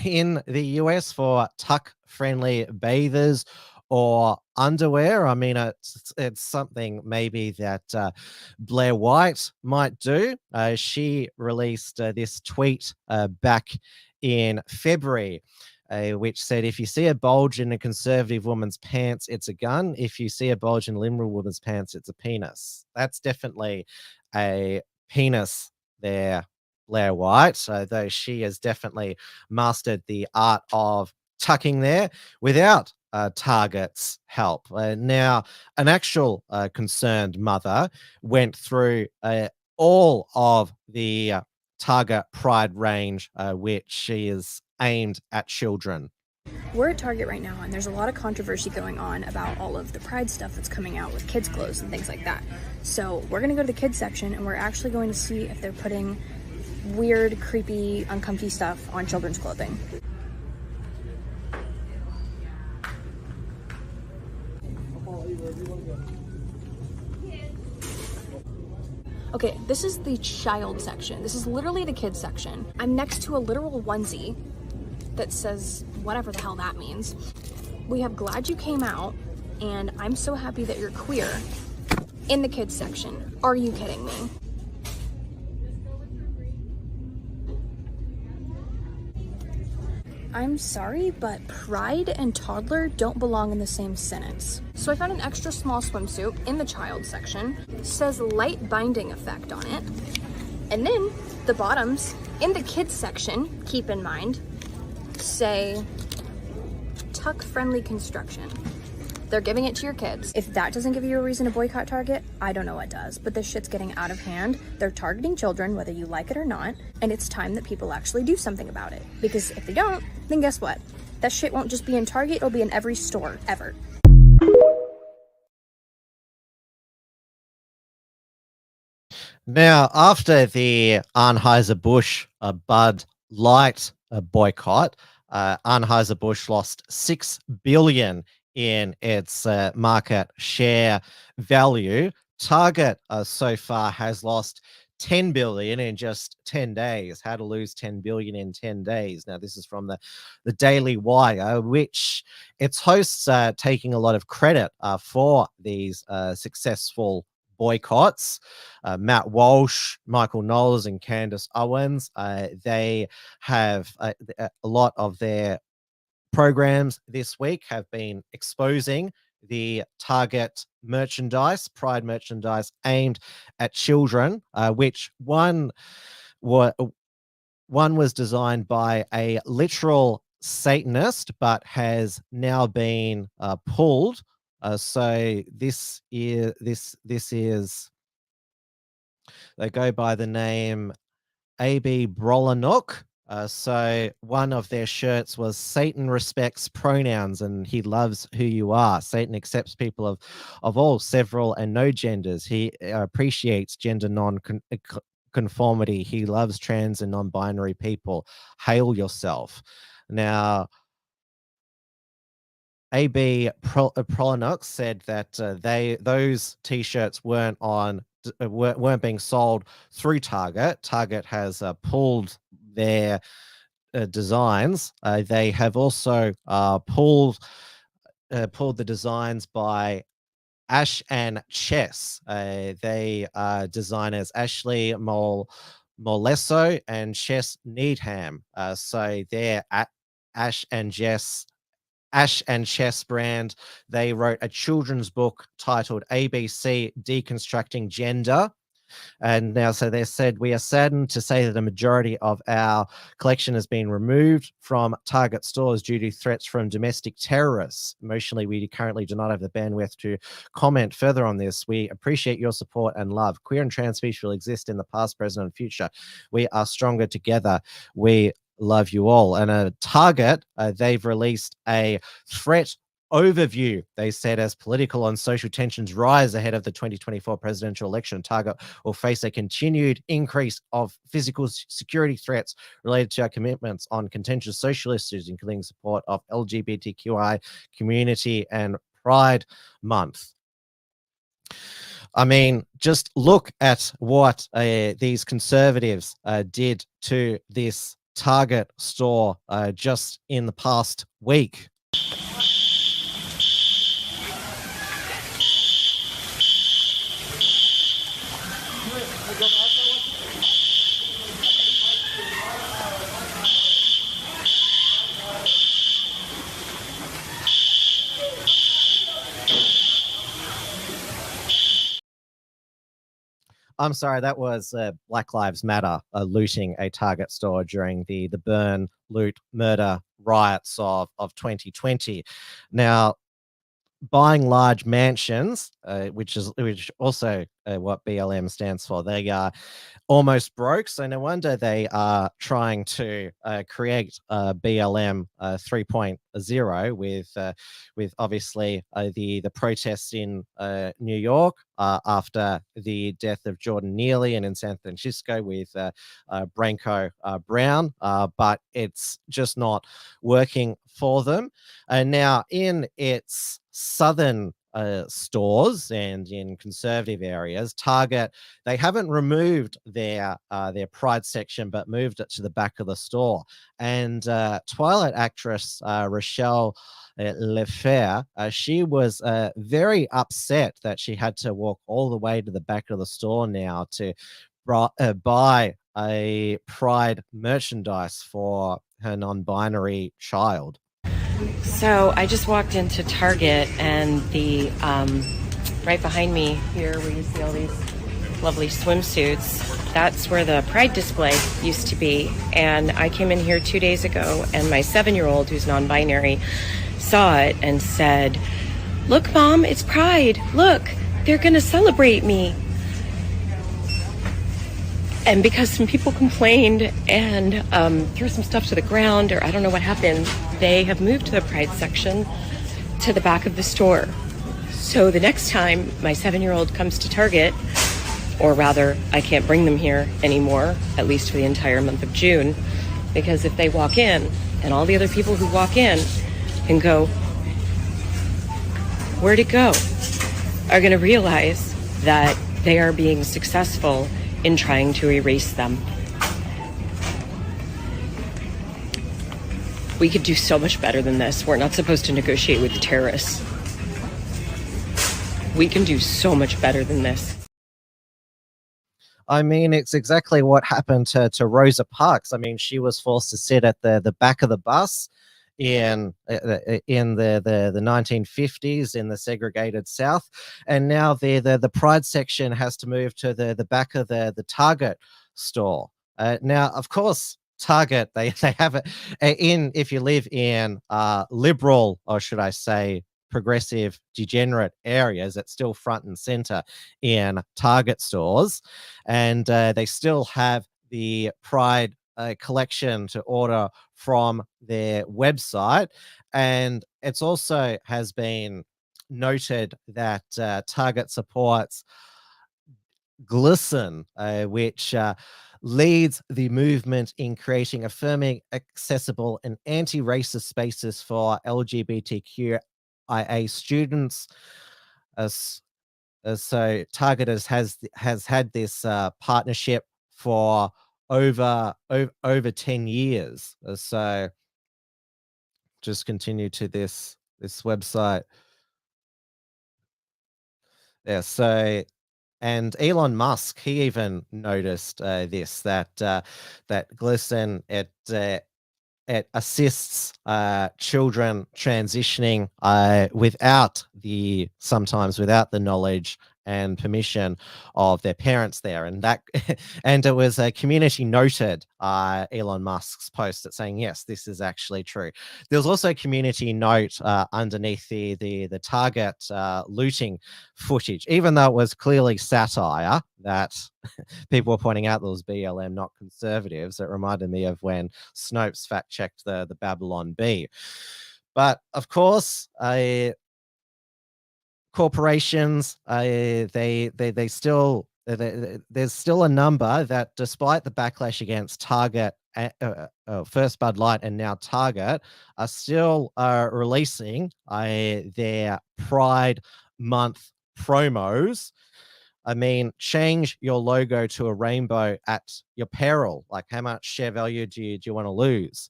in the US for tuck-friendly bathers or underwear? I mean, it's something maybe that Blair White might do. She released this tweet back in February, which said, if you see a bulge in a conservative woman's pants, it's a gun. If you see a bulge in a liberal woman's pants, it's a penis. That's definitely a penis there, Blair White, though she has definitely mastered the art of tucking there without Target's help. Now, an actual concerned mother went through all of the Target Pride range, which is aimed at children. We're at Target right now, and there's a lot of controversy going on about all of the Pride stuff that's coming out with kids' clothes and things like that. So we're going to go to the kids section, and we're actually going to see if they're putting weird, creepy, uncomfy stuff on children's clothing. Okay, this is the child section. This is literally the kids section. I'm next to a literal onesie that says whatever the hell that means. We have Glad You Came Out and I'm So Happy That You're Queer in the kids section. Are you kidding me? I'm sorry, but pride and toddler don't belong in the same sentence. So I found an extra small swimsuit in the child section. It says light binding effect on it. And then the bottoms in the kids section, keep in mind, say tuck friendly construction. They're giving it to your kids. If that doesn't give you a reason to boycott Target, I don't know what does. But this shit's getting out of hand. They're targeting children, whether you like it or not. And it's time that people actually do something about it. Because if they don't, then guess what? That shit won't just be in Target, it'll be in every store, ever. Now, after the Anheuser-Busch Bud Light boycott, Anheuser-Busch lost $6 billion in its market share value. Target so far has lost $10 billion in just 10 days. How to lose $10 billion in 10 days. Now, this is from the Daily Wire, which its hosts are taking a lot of credit for these successful boycotts. Matt Walsh, Michael Knowles, and Candace Owens, they have a lot of their programs this week have been exposing the Target merchandise, Pride merchandise aimed at children, which one was designed by a literal Satanist, but has now been pulled. So this is they go by the name A.B. Brolanuk. So one of their shirts was Satan respects pronouns and he loves who you are. Satan accepts people of all, several, and no genders. He appreciates gender non-conformity. He loves trans and non-binary people. Hail yourself. Now, A.B. Prolanuk said that those T-shirts weren't being sold through Target. Target has pulled their designs. They have also pulled the designs by Ash and Chess. They are designers Ashley Molesso and Chess Needham. So they're Ash and Jess Ash and Chess brand, they wrote a children's book titled ABC Deconstructing Gender. And now, so they said, we are saddened to say that a majority of our collection has been removed from Target stores due to threats from domestic terrorists. Emotionally, we currently do not have the bandwidth to comment further on this. We appreciate your support and love. Queer and trans speech will exist in the past, present, and future. We are stronger together. We love you all. And Target, they've released a threat overview. They said, as political and social tensions rise ahead of the 2024 presidential election, Target will face a continued increase of physical security threats related to our commitments on contentious social issues, including support of LGBTQI community and Pride Month. I mean, just look at what these conservatives did to this Target store just in the past week. I'm sorry, that was Black Lives Matter looting a Target store during the burn, loot, murder riots of 2020. Now, buying large mansions, which also what BLM stands for, they are almost broke. So no wonder they are trying to create BLM 3.0 with obviously the protests in New York after the death of Jordan Neely, and in San Francisco with Branko Brown, but it's just not working for them. And now in its southern stores and in conservative areas, Target, they haven't removed their Pride section, but moved it to the back of the store. And Twilight actress Rochelle Lefebvre, she was very upset that she had to walk all the way to the back of the store now to buy a Pride merchandise for her non-binary child. So I just walked into Target, and the right behind me here, where you see all these lovely swimsuits, that's where the Pride display used to be. And I came in here 2 days ago, and my 7-year-old, who's non-binary, saw it and said, "Look, Mom, it's Pride. Look, they're going to celebrate me." And because some people complained and threw some stuff to the ground, or I don't know what happened, they have moved the Pride section to the back of the store. So the next time my 7-year-old comes to Target, or rather, I can't bring them here anymore, at least for the entire month of June, because if they walk in, and all the other people who walk in and go, "Where'd it go?" are going to realize that they are being successful in trying to erase them. We could do so much better than this. We're not supposed to negotiate with the terrorists. We can do so much better than this. I mean, it's exactly what happened to Rosa Parks. I mean, she was forced to sit at the back of the bus in the 1950s in the segregated South, and now the Pride section has to move to the back of the Target store. Now, of course, Target, they have it if you live in liberal, or should I say progressive, degenerate areas, it's still front and center in Target stores, and they still have the Pride collection to order from their website. And it's also has been noted that Target supports Glisten, which leads the movement in creating affirming, accessible, and anti-racist spaces for LGBTQIA students. So Target has had this partnership for over 10 years. So just continue to this website. Yeah, so, and Elon Musk, he even noticed this, that Glisten, it assists children transitioning sometimes without the knowledge and permission of their parents there. And that, and it was a community noted Elon Musk's post at saying, yes, this is actually true. There was also a community note underneath the Target looting footage, even though it was clearly satire that people were pointing out there was BLM, not conservatives. It reminded me of when Snopes fact-checked the Babylon Bee. But of course, corporations, there's still a number that, despite the backlash against Target, first Bud Light and now Target, are still releasing their Pride Month promos. I mean, change your logo to a rainbow at your peril. Like, how much share value do you want to lose?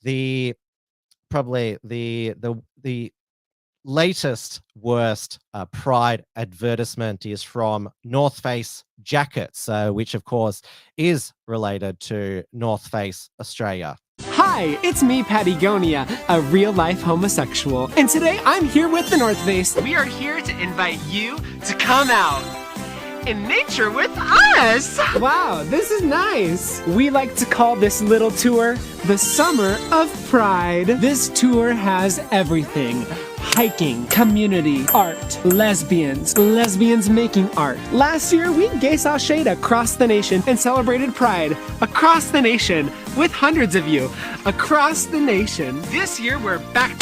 The latest worst Pride advertisement is from North Face jackets, which of course is related to North Face Australia. Hi, it's me, Patagonia, a real-life homosexual, and today I'm here with the North Face. We are here to invite you to come out in nature with us! Wow, this is nice! We like to call this little tour the Summer of Pride. This tour has everything. Hiking, community, art, lesbians making art. Last year, we gay saw shade across the nation and celebrated Pride across the nation with hundreds of you across the nation. This year, we're back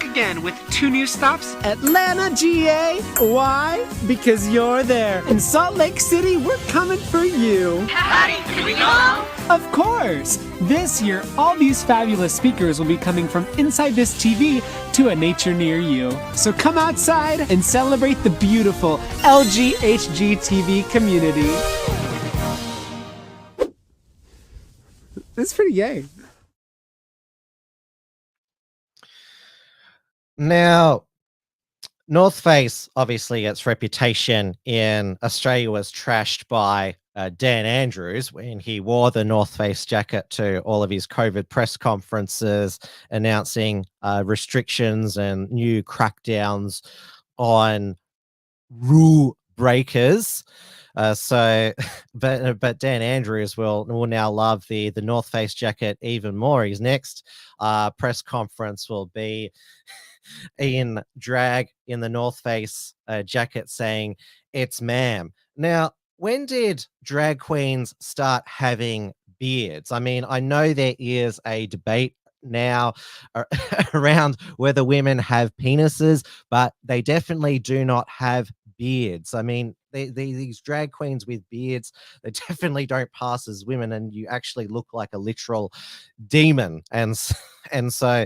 again with 2 new stops. Atlanta, GA. Why? Because you're there. In Salt Lake City, we're coming for you. Hi, can we go? Of course! This year, all these fabulous speakers will be coming from inside this TV to a nature near you. So come outside and celebrate the beautiful LGHGTV community. That's pretty gay. Now, North Face, obviously, its reputation in Australia was trashed by Dan Andrews when he wore the North Face jacket to all of his COVID press conferences, announcing restrictions and new crackdowns on rule breakers. But Dan Andrews will now love the North Face jacket even more. His next press conference will be in drag in the North Face jacket, saying, "It's ma'am." Now, when did drag queens start having beards? I mean, I know there is a debate now around whether women have penises, but they definitely do not have beards. I mean, these drag queens with beards, they definitely don't pass as women, and you actually look like a literal demon. And so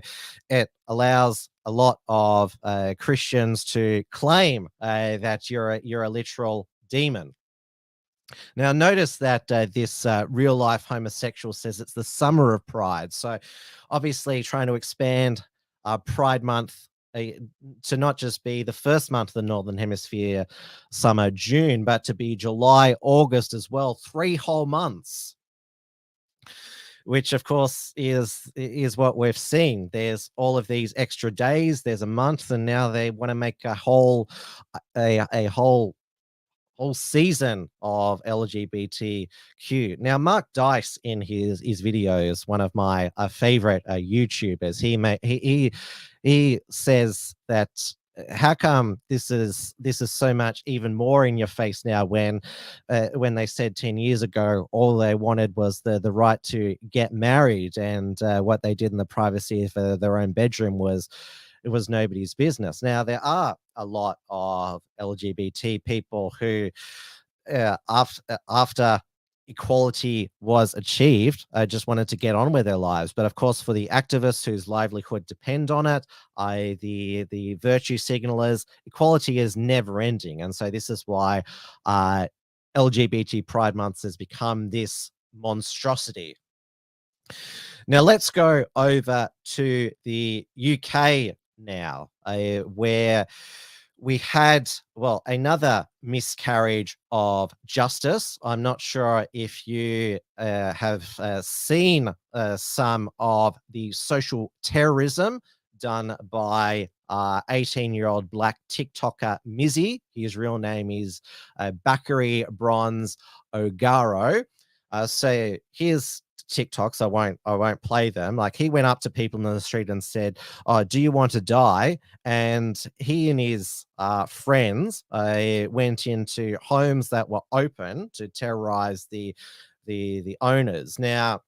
it allows a lot of Christians to claim that you're a literal demon. Now, notice that this real-life homosexual says it's the Summer of Pride. So, obviously, trying to expand Pride Month to not just be the first month of the Northern Hemisphere summer, June, but to be July, August as well, 3 whole months. Which, of course, is what we've seen. There's all of these extra days. There's a month, and now they want to make a whole season of LGBTQ. Now, Mark Dice in his videos, one of my favorite YouTubers, he says that how come this is so much even more in your face now when they said 10 years ago all they wanted was the right to get married, and what they did in the privacy of their own bedroom was nobody's business. Now, there are a lot of LGBT people who, after equality was achieved, just wanted to get on with their lives. But of course, for the activists whose livelihood depend on it, the virtue signalers, equality is never ending. And so this is why LGBT Pride Month has become this monstrosity. Now, let's go over to the UK now, where we had, well, another miscarriage of justice. I'm not sure if you have seen some of the social terrorism done by 18-year-old black TikToker Mizzy. His real name is Bakary Bronze Ogaro. So here's TikToks. I won't play them. Like, he went up to people in the street and said, "Oh, do you want to die?" And he and his friends went into homes that were open to terrorize the owners. Now,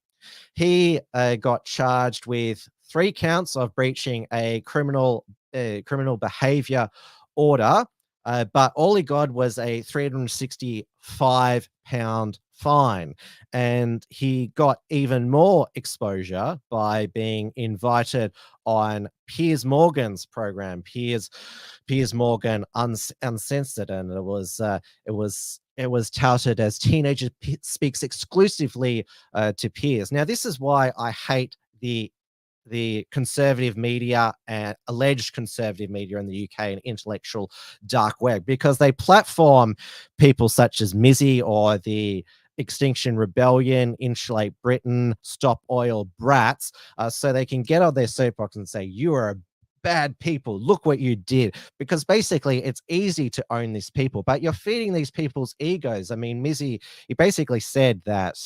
he got charged with 3 counts of breaching a criminal behavior order, but all he got was a £365 fine. And he got even more exposure by being invited on Piers Morgan's program, Piers Morgan Uncensored, and it was touted as Teenager Speaks exclusively to Piers. Now, this is why I hate the conservative media and alleged conservative media in the UK and intellectual dark web, because they platform people such as Mizzy or the Extinction Rebellion, Insulate Britain, Stop Oil Brats, so they can get on their soapbox and say, "You are a bad people, look what you did," because basically it's easy to own these people, but you're feeding these people's egos. I mean, Mizzy, he basically said that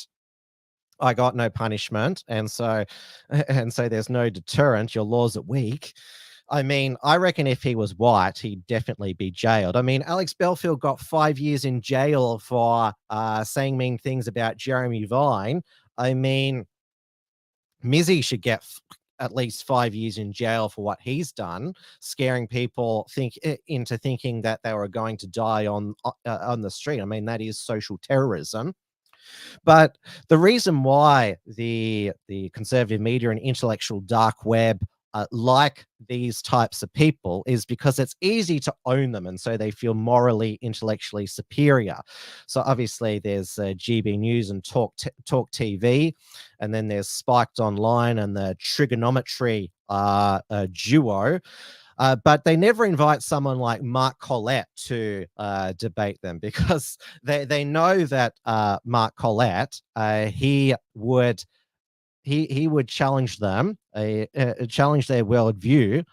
I got no punishment, and so there's no deterrent, your laws are weak. I mean, I reckon if he was white, he'd definitely be jailed. I mean, Alex Belfield got 5 years in jail for saying mean things about Jeremy Vine. I mean, Mizzy should get at least 5 years in jail for what he's done, scaring people into thinking that they were going to die on the street. I mean, that is social terrorism. But the reason why the conservative media and intellectual dark web like these types of people is because it's easy to own them, and so they feel morally, intellectually superior. So obviously there's GB News and Talk TV, and then there's Spiked Online and the Trigonometry duo. But they never invite someone like Mark Collette to debate them, because they know that Mark Collette, he would challenge them, challenge their worldview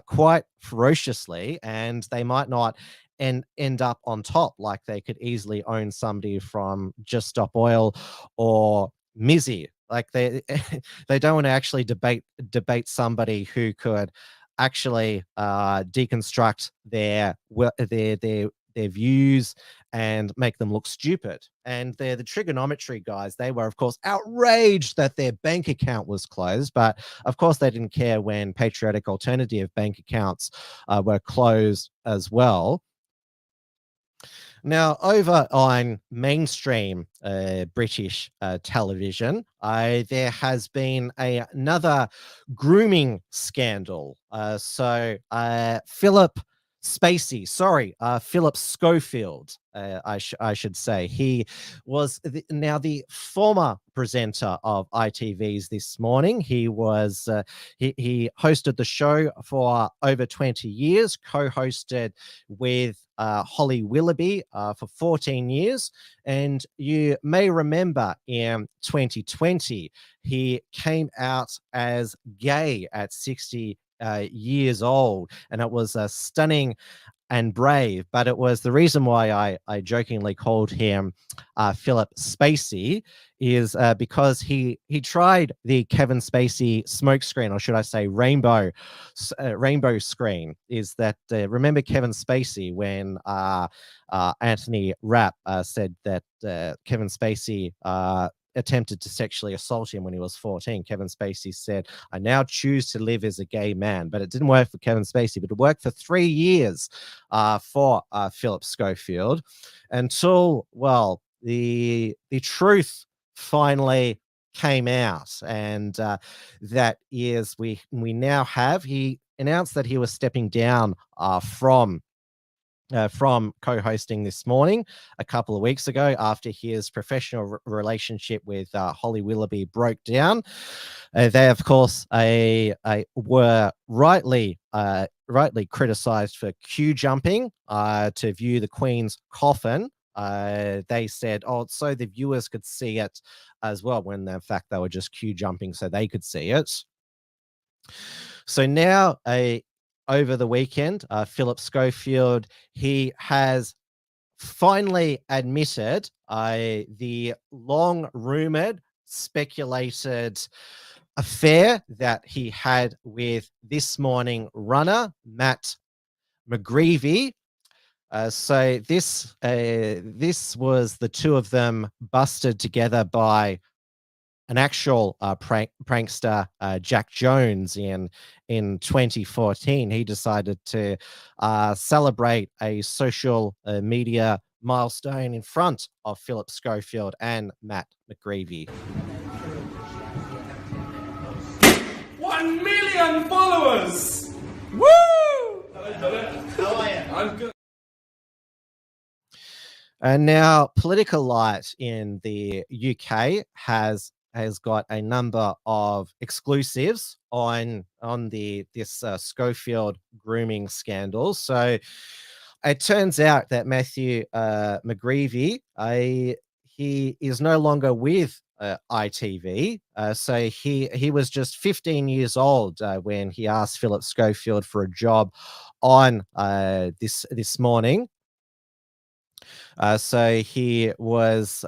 quite ferociously, and they might not end up on top. Like, they could easily own somebody from Just Stop Oil or Mizzy. Like, they don't want to actually debate somebody who could actually deconstruct their views and make them look stupid. And they're the Trigonometry guys. They were, of course, outraged that their bank account was closed, but of course they didn't care when patriotic alternative bank accounts were closed as well. Now, over on mainstream British television, there has been another grooming scandal. Philip Schofield, I should say. He was now the former presenter of ITV's This Morning. He was he hosted the show for over 20 years, co-hosted with Holly Willoughby for 14 years. And you may remember in 2020, he came out as gay at 60 years old, and it was stunning and brave. But it was the reason why I jokingly called him Philip Spacey is because he tried the Kevin Spacey smokescreen, or should I say rainbow screen. Is that remember Kevin Spacey when Anthony Rapp said that Kevin Spacey attempted to sexually assault him when he was 14. Kevin Spacey said, "I now choose to live as a gay man." But it didn't work for Kevin Spacey, but it worked for 3 years for Philip Schofield, until, well, the truth finally came out. And that is, we now have, he announced that he was stepping down from co-hosting This Morning a couple of weeks ago, after his professional relationship with Holly Willoughby broke down. They, of course, were rightly rightly criticised for queue jumping to view the Queen's coffin. They said, oh, so the viewers could see it as well, when in fact they were just queue jumping so they could see it. So now, over the weekend, Philip Schofield, he has finally admitted the long-rumoured, speculated affair that he had with This Morning runner Matt McGreevy. So this was the two of them busted together by an actual prankster, Jack Jones, in 2014. He decided to celebrate a social media milestone in front of Philip Schofield and Matt McGreevy. 1 million followers! Woo! How are you? I'm good. And now, Political Light in the UK has got a number of exclusives on this Schofield grooming scandal. So it turns out that Matthew McGreevy, he is no longer with ITV. So he was just 15 years old when he asked Philip Schofield for a job on this morning. So he was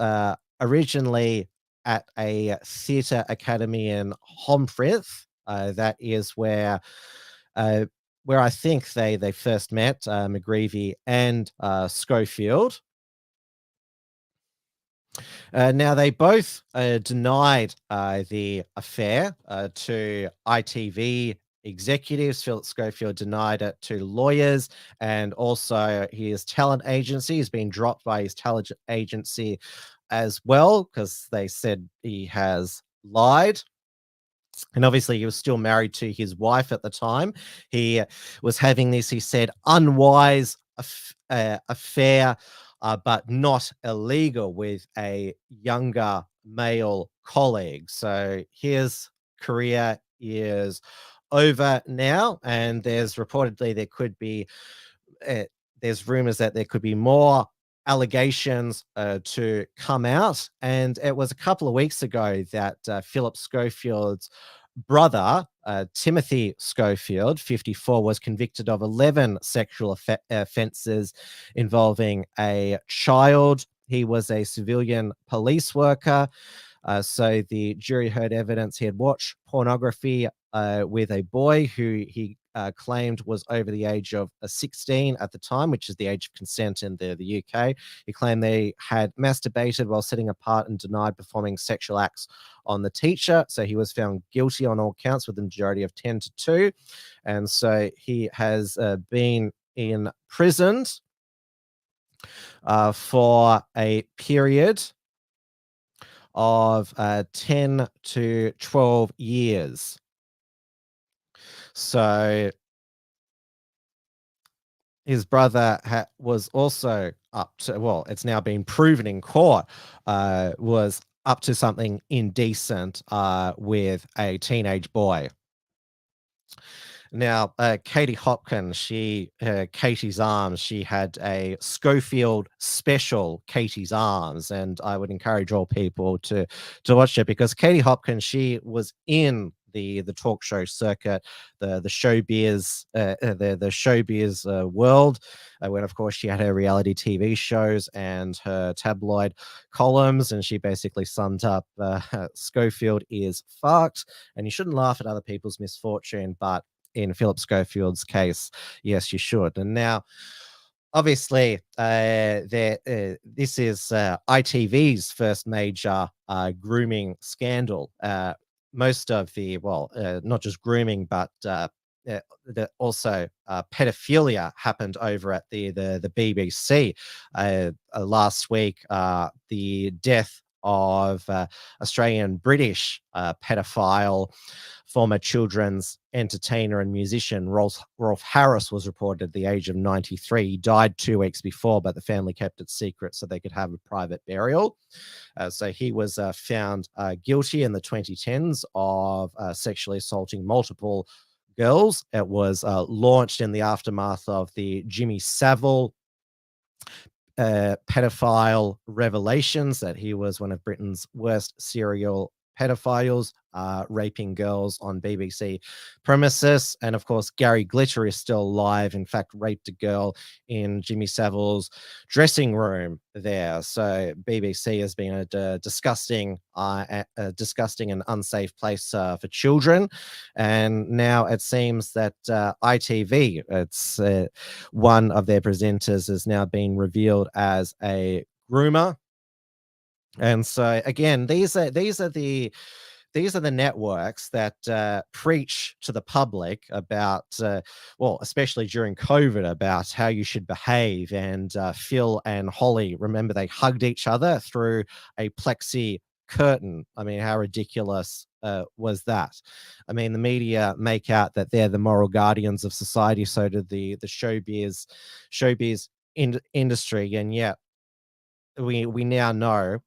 originally at a theatre academy in Homfrith. That is where I think they first met, McGreevy and Schofield. Now, they both denied the affair to ITV executives. Philip Schofield denied it to lawyers, and also his talent agency has been dropped by his talent agency as well, because they said he has lied. And obviously, he was still married to his wife at the time. He was having this, he said, unwise affair, but not illegal, with a younger male colleague. So his career is over now, and there's reportedly there's rumors that there could be more allegations to come out. And it was a couple of weeks ago that Philip Schofield's brother, Timothy Schofield, 54, was convicted of 11 sexual offences involving a child. He was a civilian police worker. So the jury heard evidence he had watched pornography with a boy who he claimed was over the age of 16 at the time, which is the age of consent in the UK. He claimed they had masturbated while sitting apart and denied performing sexual acts on the teacher. So he was found guilty on all counts with a majority of 10-2. And so he has been imprisoned for a period of 10 to 12 years. So his brother was also up to, well, it's now been proven in court, was up to something indecent with a teenage boy. Now, Katie Hopkins, Katie's Arms, she had a Schofield special, Katie's Arms, and I would encourage all people to watch it, because Katie Hopkins, she was in the talk show circuit, the showbiz, the showbiz world, when of course she had her reality TV shows and her tabloid columns, and she basically summed up Schofield is fucked, and you shouldn't laugh at other people's misfortune, but in Philip Schofield's case, yes, you should. And now, obviously, this is ITV's first major grooming scandal. Most of the, not just grooming, but also pedophilia happened over at the BBC. Last week, the death of Australian-British pedophile, former children's entertainer and musician Rolf Harris was reported at the age of 93. He died 2 weeks before, but the family kept it secret so they could have a private burial. So he was found guilty in the 2010s of sexually assaulting multiple girls. It was launched in the aftermath of the Jimmy Savile pedophile revelations, that he was one of Britain's worst serial pedophiles, raping girls on BBC premises. And of course, Gary Glitter is still alive. In fact, raped a girl in Jimmy Savile's dressing room there. So BBC has been a disgusting and unsafe place for children. And now it seems that ITV, it's one of their presenters, has now been revealed as a groomer. And so again, these are the networks that preach to the public about, well, especially during COVID, about how you should behave. And Phil and Holly, remember, they hugged each other through a plexi curtain. I mean, how ridiculous was that? I mean, the media make out that they're the moral guardians of society. So do the showbiz industry, and yet we now know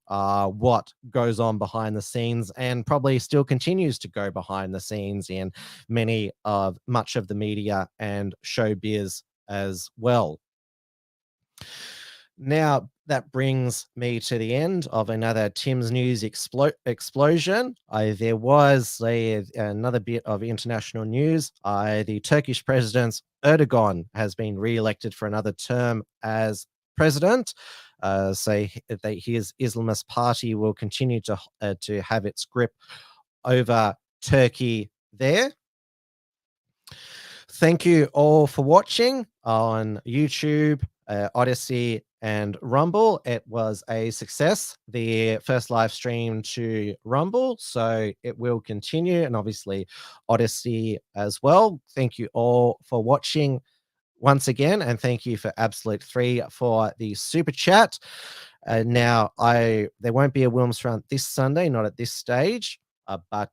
what goes on behind the scenes, and probably still continues to go behind the scenes in much of the media and showbiz as well. Now, that brings me to the end of another Tim's News explosion. There was another bit of international news. The Turkish President Erdogan has been re-elected for another term as president. So his Islamist party will continue to have its grip over Turkey there. Thank you all for watching on YouTube, Odyssey, and Rumble. It was a success, the first live stream to Rumble, so it will continue, and obviously Odyssey as well. Thank you all for watching once again, and thank you for Absolute 3 for the super chat. Now, there won't be a Wilms Front this Sunday, not at this stage, but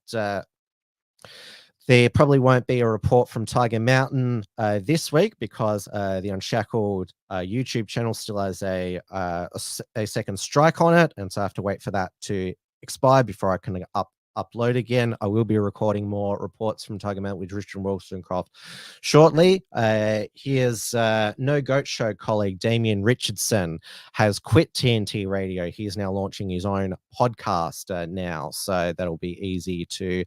there probably won't be a report from Tiger Mountain this week, because the Unshackled YouTube channel still has a second strike on it, and so I have to wait for that to expire before I can upload again. I will be recording more reports from Tiger Mountain with Richard Wollstonecroft shortly. His No Goat Show colleague Damien Richardson has quit TNT Radio. He is now launching his own podcast now, so that'll be easy to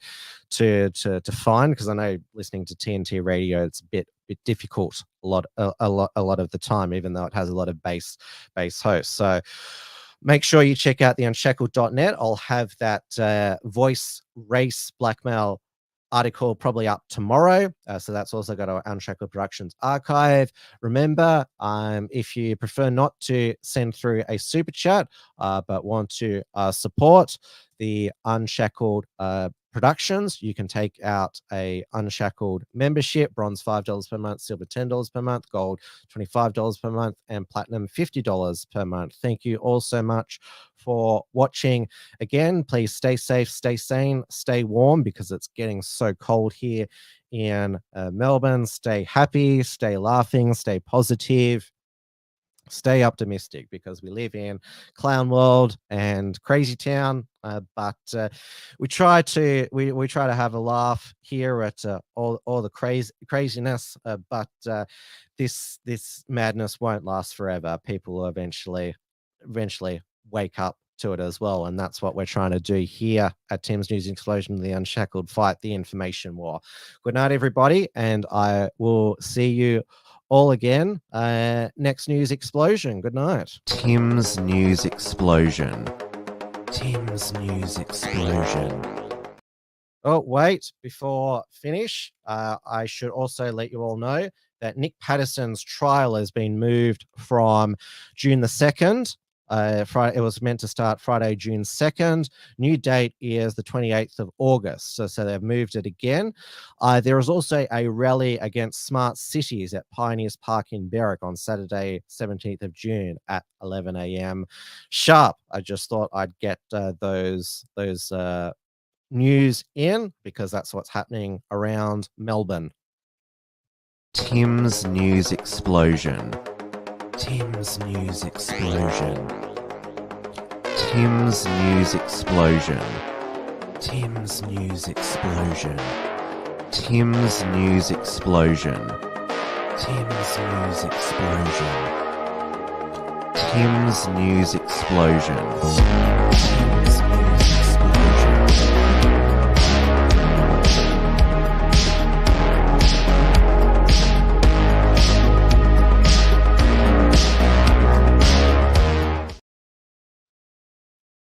find, because I know listening to TNT Radio, it's a bit difficult a lot of the time, even though it has a lot of base hosts. So make sure you check out the unshackled.net. I'll have that voice race blackmail article probably up tomorrow. So that's also got our Unshackled Productions archive. Remember, if you prefer not to send through a super chat, but want to support the Unshackled Productions, you can take out a Unshackled membership: bronze $5 per month, silver $10 per month, gold $25 per month, and platinum $50 per month. Thank you all so much for watching. Again, please stay safe, stay sane, stay warm, because it's getting so cold here in Melbourne. Stay happy, stay laughing, stay positive, stay optimistic, because we live in clown world and crazy town, but we try to have a laugh here at all the craziness, but this madness won't last forever. People will eventually wake up to it as well, and that's what we're trying to do here at Tim's News Explosion, the Unshackled Fight the Information War. Good night, everybody, and I will see you all again next News Explosion. Good night. Tim's News Explosion. Tim's News Explosion. Oh, wait, before finish, I should also let you all know that Nick Patterson's trial has been moved from June the 2nd. Friday, it was meant to start Friday, June 2nd. New date is the 28th of August. So they've moved it again. There is also a rally against smart cities at Pioneers Park in Berwick on Saturday, 17th of June at 11 a.m. sharp. I just thought I'd get those news in, because that's what's happening around Melbourne. Tim's News Explosion. Tim's News Explosion. Tim's News Explosion. Tim's News Explosion. Tim's News Explosion. Tim's News Explosion. Tim's News Explosion. Tim's